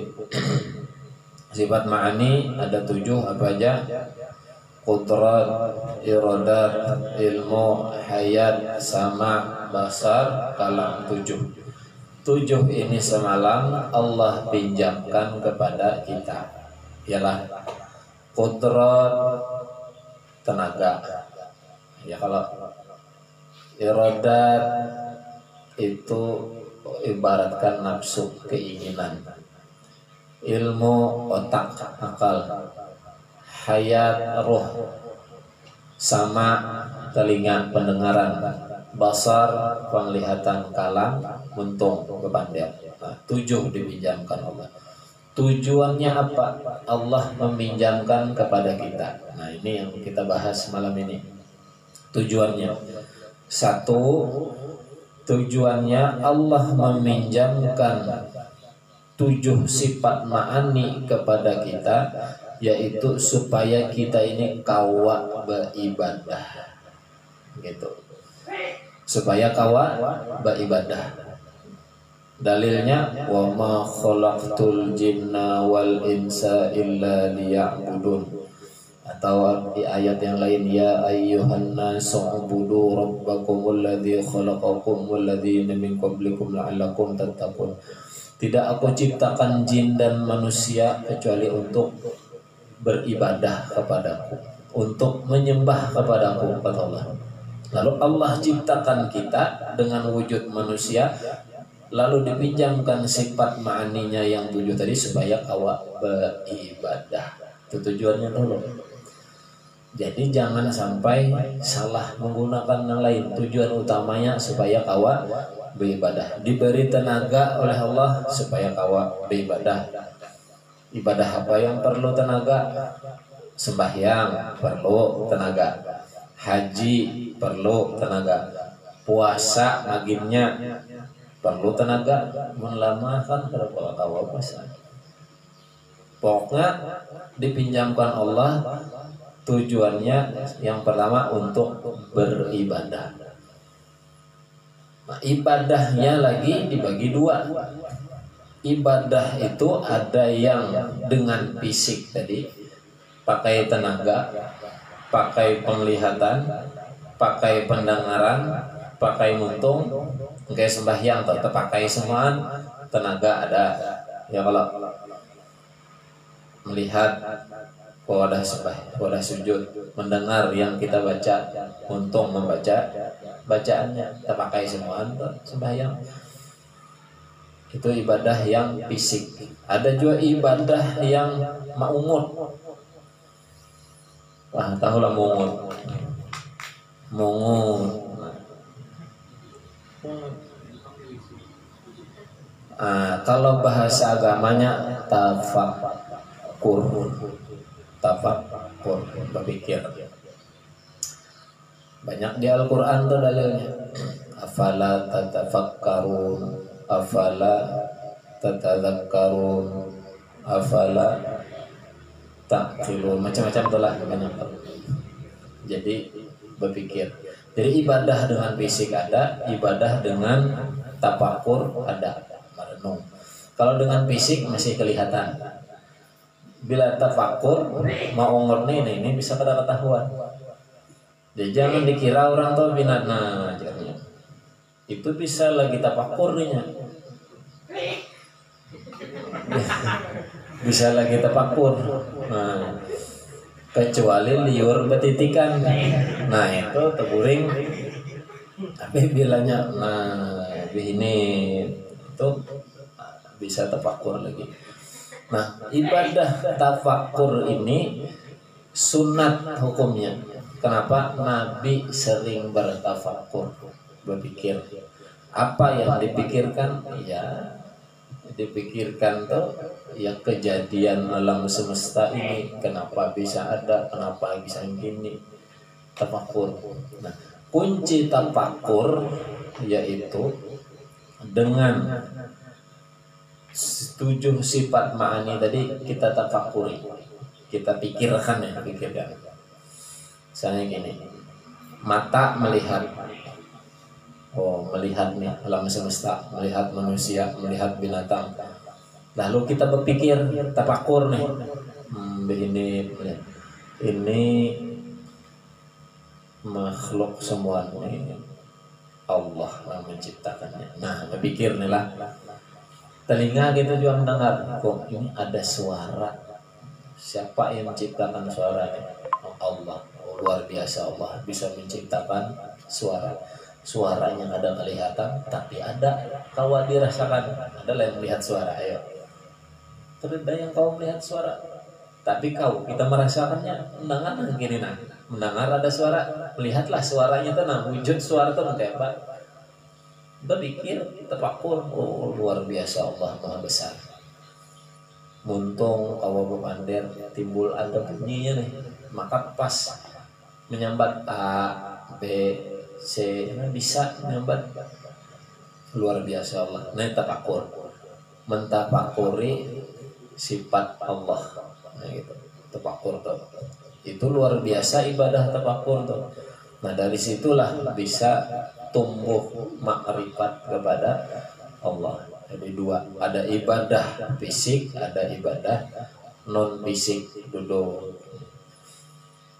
Sifat ma'ani ada 7, apa aja? Qudrat, iradat, ilmu, hayat, sama, basar, kalam. 7 ini semalam Allah pinjamkan kepada kita. Ialah qudrat, tenaga. Ya, kalau iradat itu ibaratkan nafsu, keinginan. Ilmu, otak, akal. Hayat, roh. Sama, telinga, pendengaran. basar penglihatan, kalam, muntung kepandaian. Nah, 7 dipinjamkan Allah. Tujuannya apa? Allah meminjamkan kepada kita. Nah, ini yang kita bahas malam ini. Tujuannya. 1, tujuannya Allah meminjamkan 7 sifat ma'ani kepada kita, yaitu supaya kita ini kawa beribadah. Gitu. Supaya kawa beribadah. Dalilnya wa ma khalaqtul jinna wal insa illa liya'budun. Atau di ayat yang lain, ya ayyuhan nasu ubudu rabbakumul ladzi khalaqakum wal ladzina min qablikum la'allakum tattaqun. Tidak aku ciptakan jin dan manusia kecuali untuk beribadah kepadaku, untuk menyembah kepadaku, kata Allah. Lalu Allah ciptakan kita dengan wujud manusia, lalu dipinjamkan sifat ma'aninya yang 7 tadi supaya awak beribadah. Itu tujuannya dulu. Jadi jangan sampai salah menggunakan yang lain. Tujuan utamanya supaya awak beribadah. Diberi tenaga oleh Allah supaya awak beribadah. Ibadah apa yang perlu tenaga? Sembahyang perlu tenaga. Haji perlu tenaga. Puasa maginnya perlu tenaga. Melamakan kalau awak puasa. Pokoknya dipinjamkan Allah. Tujuannya yang pertama untuk beribadah. Nah, ibadahnya lagi dibagi 2. Ibadah itu ada yang dengan fisik tadi, pakai tenaga, pakai penglihatan, pakai pendengaran, pakai muntung, kayak sembahyang tetap pakai semua tenaga ada. Ya kalau melihat wadah sembah, wadah sujud, mendengar yang kita baca, untung membaca bacaannya, kita pakai semua sembahyang. Itu ibadah yang fisik. Ada juga ibadah yang ma'ungut. Wah, tahulah mungut. Mungut. Kalau bahasa agamanya tafakkur, berpikir. Banyak di Al-Quran tuh dalilnya. Afala tatafakkarun, afala tatadzakkarun, afala ta'qilun, macam-macam telah banyak. Jadi berpikir. Jadi ibadah dengan fisik ada, ibadah dengan tafakur ada, merenung. Kalau dengan fisik masih kelihatan. Bila tafakur mau ngorni ini bisa pada ketahuan. Jadi jangan dikira orang tuh binat ajarnya. Itu bisa lagi tafakurnya. Bisa lagi tafakur. Nah, kecuali liur betitikan. Nah, itu teburing. Tapi bilanya ini itu bisa tafakur lagi. Nah, ibadah tafakur ini sunat hukumnya. Kenapa? Nabi sering bertafakur, berpikir. Apa yang dipikirkan? Ya, dipikirkan tuh ya kejadian alam semesta ini. Kenapa bisa ada? Kenapa bisa gini? Tafakur. Nah, kunci tafakur yaitu dengan 7 sifat ma'ani tadi kita tafakuri, kita pikirkan ya, pikirkan. Misalnya gini, mata melihat, melihat nih alam semesta, melihat manusia, melihat binatang. Lalu kita berpikir, tafakur nih, ini makhluk semua ini Allah yang menciptakannya. Nah, berpikir nih lah. Telinga kita juga mendengar, kok ini ada suara. Siapa yang menciptakan suara ini? Allah. Luar biasa, Allah bisa menciptakan suara. Suaranya ada kelihatan, tapi ada kawa dirasakan. Adalah yang melihat suara. Ayo. Terus yang kau melihat suara. Tapi kita merasakannya, mendengar kiri nah, mendengar ada suara, lihatlah suaranya tenang, wujud suara itu kayak apa? Berpikir, tafakur, oh luar biasa Allah Maha Besar. Muntung kawa bepandir timbul ada bunyinya nih, maka pas menyambat A, B, C, bisa menyambat luar biasa Allah. Nah tafakur, mentafakuri sifat Allah. Nah gitu, tafakur tuh. Itu luar biasa ibadah tafakur tuh. Nah dari situlah bisa tumbuh makrifat kepada Allah. Jadi dua, ada ibadah fisik, ada ibadah non fisik duduk.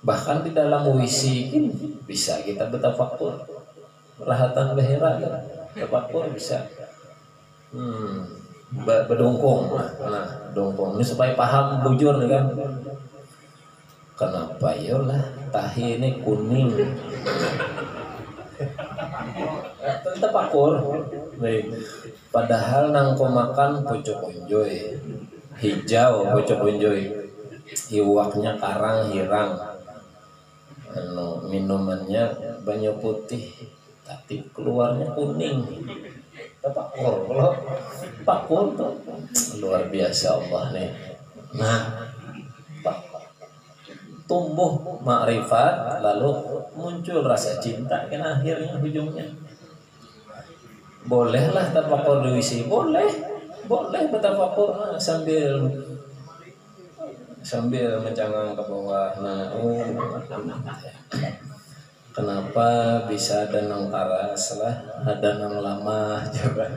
Bahkan di dalam wisi bisa kita bertafakur, rahatan behera kan, tafakur bisa. Berdongkong, nah dongkong ini supaya paham bujur nih kan. Kenapa yolah tahi ini kuning? Tafakur. Padahal nangko makan pucuk unjoy, hijau pucuk unjoy, iwaknya karang hirang, minumannya banyak putih, tapi keluarnya kuning. Tafakur, kalau tafakur tuh luar biasa Allah nih. Nah, tumbuh makrifat, lalu muncul rasa cinta, kan akhirnya ujungnya. Bolehlah tafakur di wisi, boleh bertafakur sambil mencangang ke bawah. Nah, kenapa bisa ada nang taras lah, ada nang lama coba.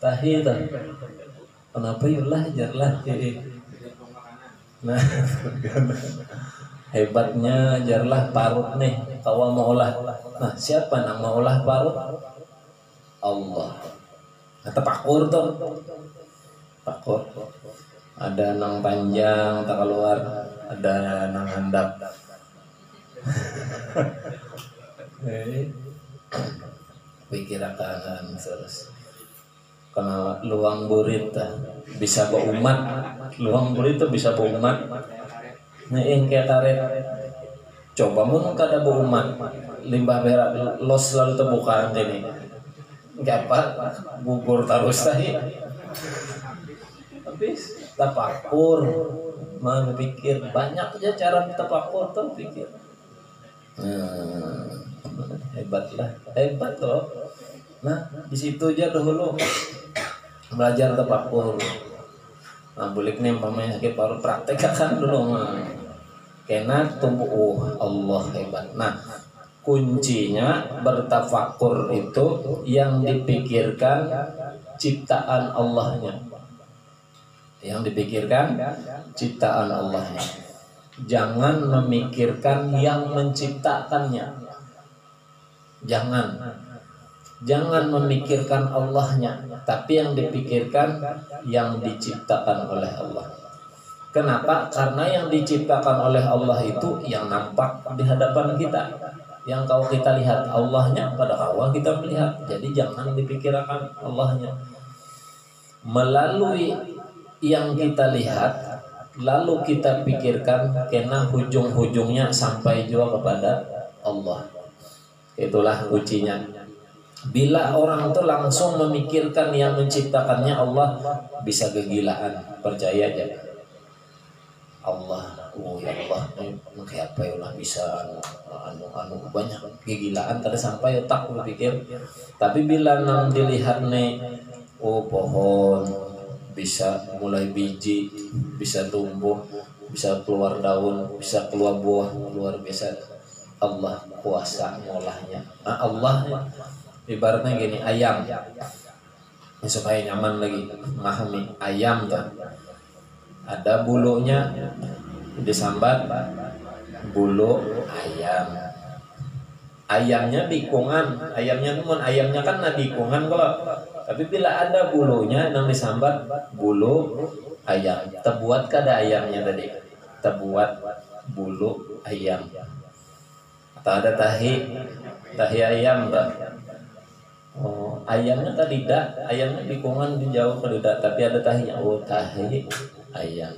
Tahi tuh. Kenapa yulah jarlah jadi. Nah, hebatnya jarlah parut nih, kawa mau olah. Nah, siapa nang mau olah parut? Allah. Tafakur tuh. Tafakur. Ada nang panjang tak keluar, ada nang handap. Pikir akan terus. Karena luang burit bisa berumat, luang burit itu bisa berumat. Nah, yang kayak tarik. Coba mun kada berumat, limbah berak los lalu terbuka ini. Enggak apa, gugur terus tadi. Tapi tafakur, mau pikir banyak aja cara tafakur tuh pikir. Hebat loh. Nah, di situ aja dahulu belajar tafakur. Nah, bulik nih pamanya kita baru praktek kan dulu mah. Kena tumbuh Allah hebat. Nah, kuncinya bertafakur itu yang dipikirkan ciptaan Allahnya. Yang dipikirkan ciptaan Allahnya. Jangan memikirkan yang menciptakannya. Jangan memikirkan Allahnya, tapi yang dipikirkan yang diciptakan oleh Allah. Kenapa? Karena yang diciptakan oleh Allah itu yang nampak di hadapan kita. Yang kalau kita lihat Allahnya, pada awal kita melihat. Jadi jangan dipikirkan Allahnya. Melalui yang kita lihat, lalu kita pikirkan, kena hujung-hujungnya sampai juga kepada Allah. Itulah kuncinya. Bila orang itu langsung memikirkan yang menciptakannya Allah, bisa kegilaan. Percaya aja. Allah, oh ya Allah, kayak apa ya Allah bisa anu banyak kegilaan tadi sampai otak berpikir. Tapi bila nang dilihat nih, oh pohon bisa mulai biji, bisa tumbuh, bisa keluar daun, bisa keluar buah, luar biasa. Allah kuasa ngolahnya. Nah, Allah ibaratnya gini, ayam. Supaya nyaman lagi memahami ayam kan. Ada bulunya, disambat bulu ayam. Ayamnya dikungan, ayamnya kan dikungan kok. Tapi bila ada bulunya yang disambat bulu ayam, terbuat kada ayamnya tadi, terbuat bulu ayam. Atau ada tahi ayam tak? Oh, ayamnya tadi tidak, ayamnya dikungan di jauh ke lidah, tapi ada tahinya. Oh, tahi ayam.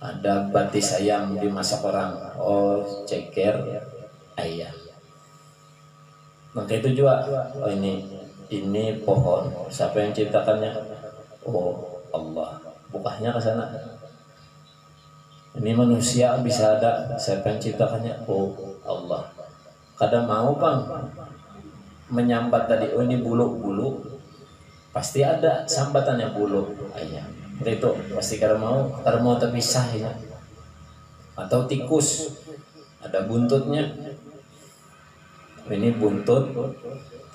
Ada batis ayam dimasak orang, oh ceker ayam. Maka itu juga, oh ini pohon, siapa yang ciptakannya? Oh Allah, bukahnya ke sana. Ini manusia bisa ada, siapa yang ciptakannya? Oh Allah. Kadang mau bang menyambat tadi, oh ini bulu-bulu, pasti ada sambatannya bulu ayam. Itu pasti kada mau terpisah ya. Atau tikus ada buntutnya, ini buntut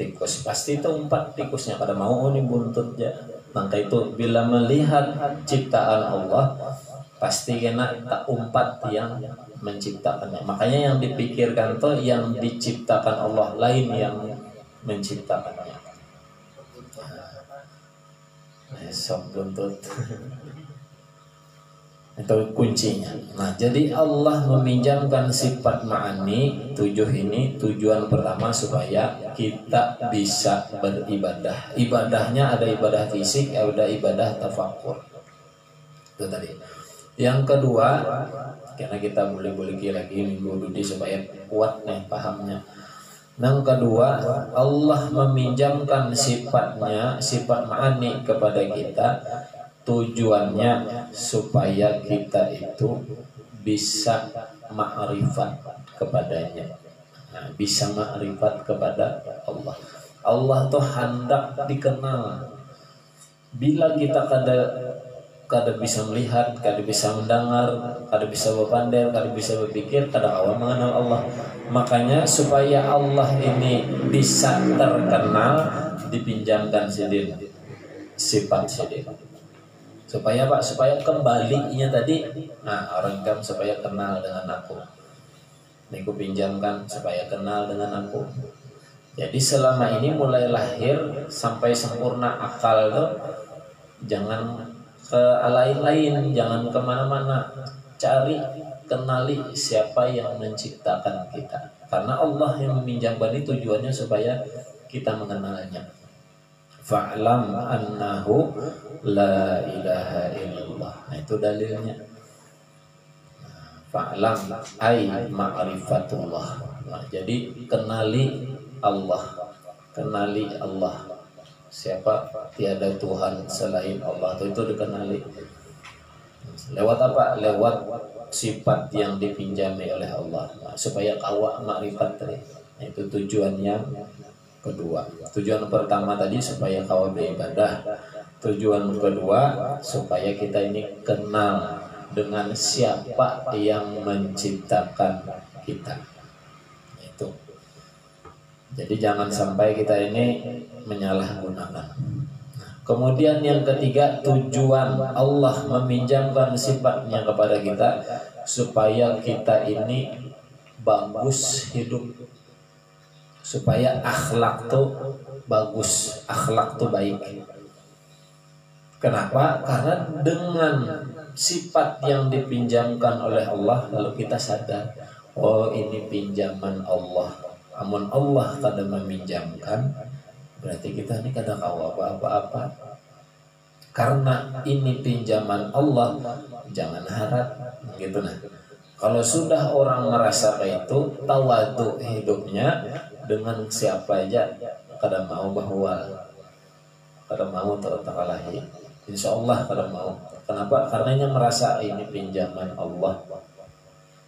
tikus, pasti itu 4 tikusnya kada mau ini buntutnya. Maka itu bila melihat ciptaan Allah pasti kena tak umpat yang menciptakannya. Makanya yang dipikirkan tuh yang diciptakan Allah, lain yang menciptakannya. Sok buntut. Itu kuncinya. Nah, jadi Allah meminjamkan sifat ma'ani 7 ini, tujuan pertama supaya kita bisa beribadah. Ibadahnya ada ibadah fisik, ada ibadah tafakur. Itu tadi. Yang kedua, karena kita boleh lagi minggu dudi supaya kuat nih pahamnya. Yang kedua, Allah meminjamkan sifatnya, sifat ma'ani kepada kita, tujuannya supaya kita itu bisa ma'rifat kepadanya. Nah, bisa ma'rifat kepada Allah. Allah tuh hendak dikenal. Bila kita kada bisa melihat, kada bisa mendengar, kada bisa berpandai, kada bisa berpikir, kada awal mengenal Allah. Makanya supaya Allah ini bisa terkenal, dipinjamkan sifat sidin. Supaya apa? Supaya kembalinya tadi, nah orang kan supaya kenal dengan aku. Ini aku pinjamkan supaya kenal dengan aku. Jadi selama ini mulai lahir sampai sempurna akal tuh, jangan ke lain-lain, jangan kemana-mana, cari kenali siapa yang menciptakan kita, karena Allah yang meminjamkan itu tujuannya supaya kita mengenalnya. Fa'lam annahu la ilaha illallah. Nah, itu dalilnya. Fa'lam ay ma'rifatullah. Nah, jadi kenali Allah, kenali Allah. Siapa? Tiada Tuhan selain Allah. Itu dikenali. Lewat apa? Lewat sifat yang dipinjami oleh Allah. Nah, supaya kawa makrifat tadi. Nah, itu tujuannya kedua. Tujuan pertama tadi supaya kawa beribadah. Tujuan kedua supaya kita ini kenal dengan siapa yang menciptakan kita. Itu. Jadi jangan sampai kita ini menyalahgunakan. Kemudian yang ketiga, tujuan Allah meminjamkan sifatnya kepada kita supaya kita ini bagus hidup, supaya akhlak tuh bagus, akhlak tuh baik. Kenapa? Karena dengan sifat yang dipinjamkan oleh Allah, lalu kita sadar, oh ini pinjaman Allah. Amun Allah kada meminjamkan, berarti kita ini kada kawa apa-apa. Karena ini pinjaman Allah, jangan harap gitu nah. Kalau sudah orang merasa kayak itu, tawadu hidupnya dengan siapa aja, kada mau bahwa kada mau terkalahi. Insya Allah kada mau. Kenapa? Karena dia merasa ini pinjaman Allah.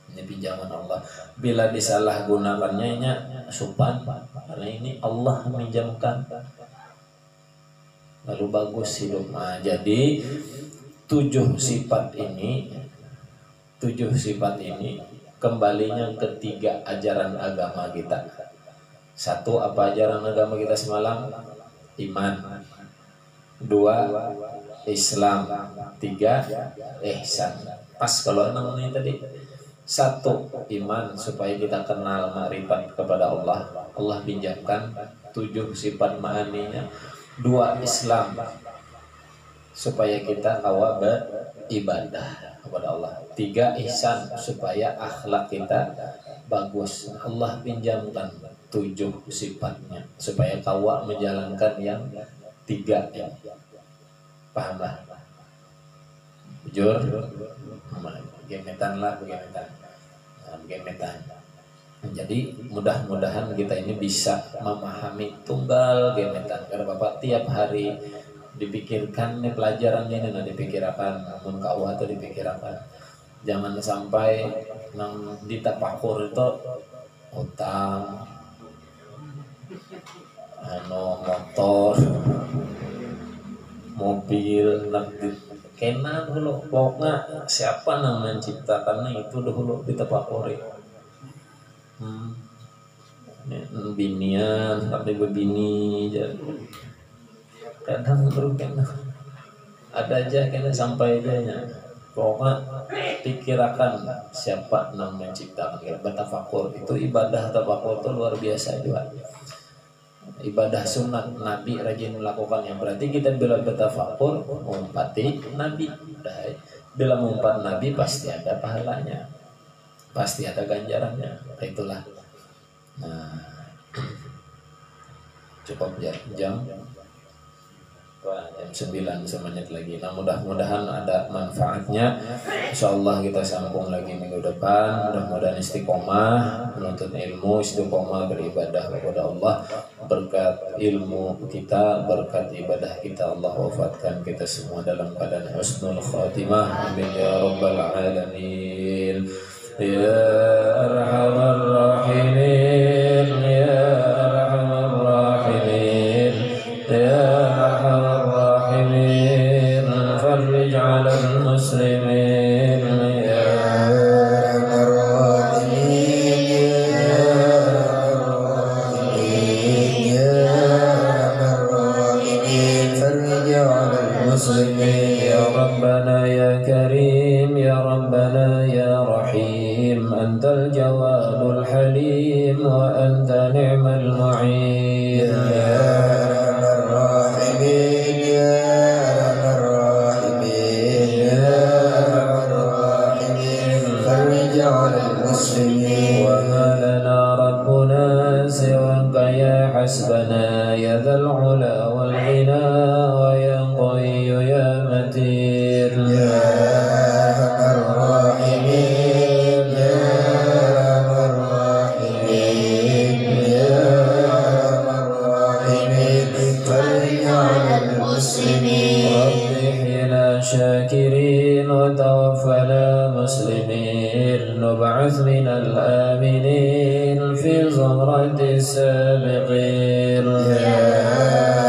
Ini pinjaman Allah. Bila disalahgunakannya nya supan, karena ini Allah meminjamkan. Lalu bagus hidup. Nah, jadi 7 sifat ini kembalinya ketiga ajaran agama kita. 1, apa ajaran agama kita semalam? Iman. 2, Islam. 3, ihsan. Pas kalau 6 ini tadi. 1, iman supaya kita kenal makrifat kepada Allah. Allah pinjamkan 7 sifat ma'aninya. 2, Islam supaya kita kawa beribadah kepada Allah. 3, ihsan supaya akhlak kita bagus. Allah pinjamkan 7 sifatnya supaya kawa menjalankan yang 3 ya. Pahamlah. jujur, gemetan lah, gemetan. Jadi mudah-mudahan kita ini bisa memahami tunggal gemetan. Karena Bapak tiap hari dipikirkan nih pelajaran ini, dipikirkan, namun kau atau dipikirkan. Jangan sampai nang ditapakur itu utang, motor, mobil, kena dulu. Pokoknya siapa yang menciptakannya itu dulu ditapakuri. Binian, tapi berbini aja. Kadang berukan ada aja kena sampai dia. Pokoknya pikirkan siapa yang menciptakan. Bertafakur itu ibadah tafakur itu luar biasa juga. Ibadah sunat Nabi rajin melakukannya. Berarti kita bila bertafakur mengumpati Nabi. Bila mengumpat Nabi pasti ada pahalanya. Pasti ada ganjarannya. Itulah. Nah, cukup jam 9 semenit lagi. Nah, mudah-mudahan ada manfaatnya. Insyaallah kita sambung lagi minggu depan. Mudah-mudahan istiqomah menuntut ilmu, istiqomah beribadah kepada Allah. Berkat ilmu kita, berkat ibadah kita, Allah wafatkan kita semua dalam keadaan husnul khatimah. Amin ya rabbal alamin. Ya arhamar rahimin, ya arhamar rahimin, ya arhamar rahimin, farij 'alal muslimin, ya arhamar rahimin, ya arhamar rahimin, farij 'alal muslimin, ya rabbana ya karim, ya rabbana ya rahim. أنت الجواد الحليم وأنت نعم المعين يا أرحم الراحمين يا أرحم الراحمين يا أرحم الراحمين فرج على المسلمين وما لنا ربنا سواك يا حسبنا يا ذا العلا والغنى ويا قوي يا متين يا أرحم الراحمين شاكرين وتوفنا مسلمين نبعث من الآمنين في زمرة السابقين يا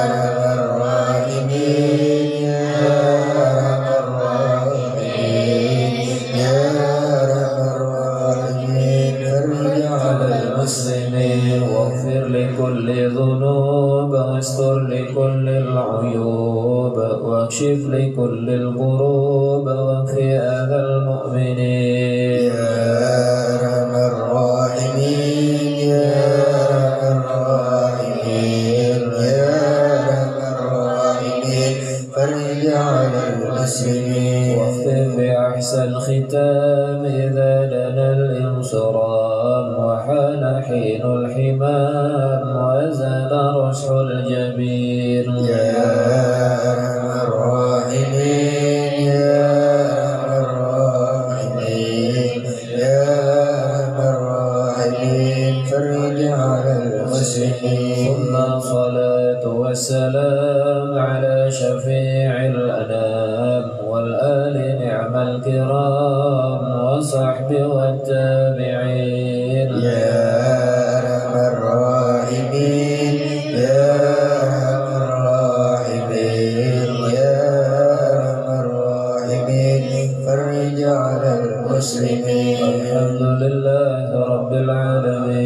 أرحم الراحمين يا أرحم الراحمين يا أرحم الراحمين فرج على المسلمين واغفر لكل ذنوب واستر لكل العيوب واكشف لكل الكروب وفي أذى المؤمنين يا أرحم الراحمين يا أرحم الراحمين يا أرحم الراحمين فرج على المسلمين واختم بأحسن ختام إذا دنا الانصرام وحان حين الحمام وزاد رشح الجبين يا أرحم الراحمين يا أرحم الراحمين يا أرحم الراحمين فرج على المسلمين ثم الصلاة والسلام على شفيع الأنام والآل نعم الكرام وصحبه والتابعين يا أرحم الراحمين يا أرحم الراحمين يا أرحم الراحمين فرج على المسلمين الحمد لله رب العالمين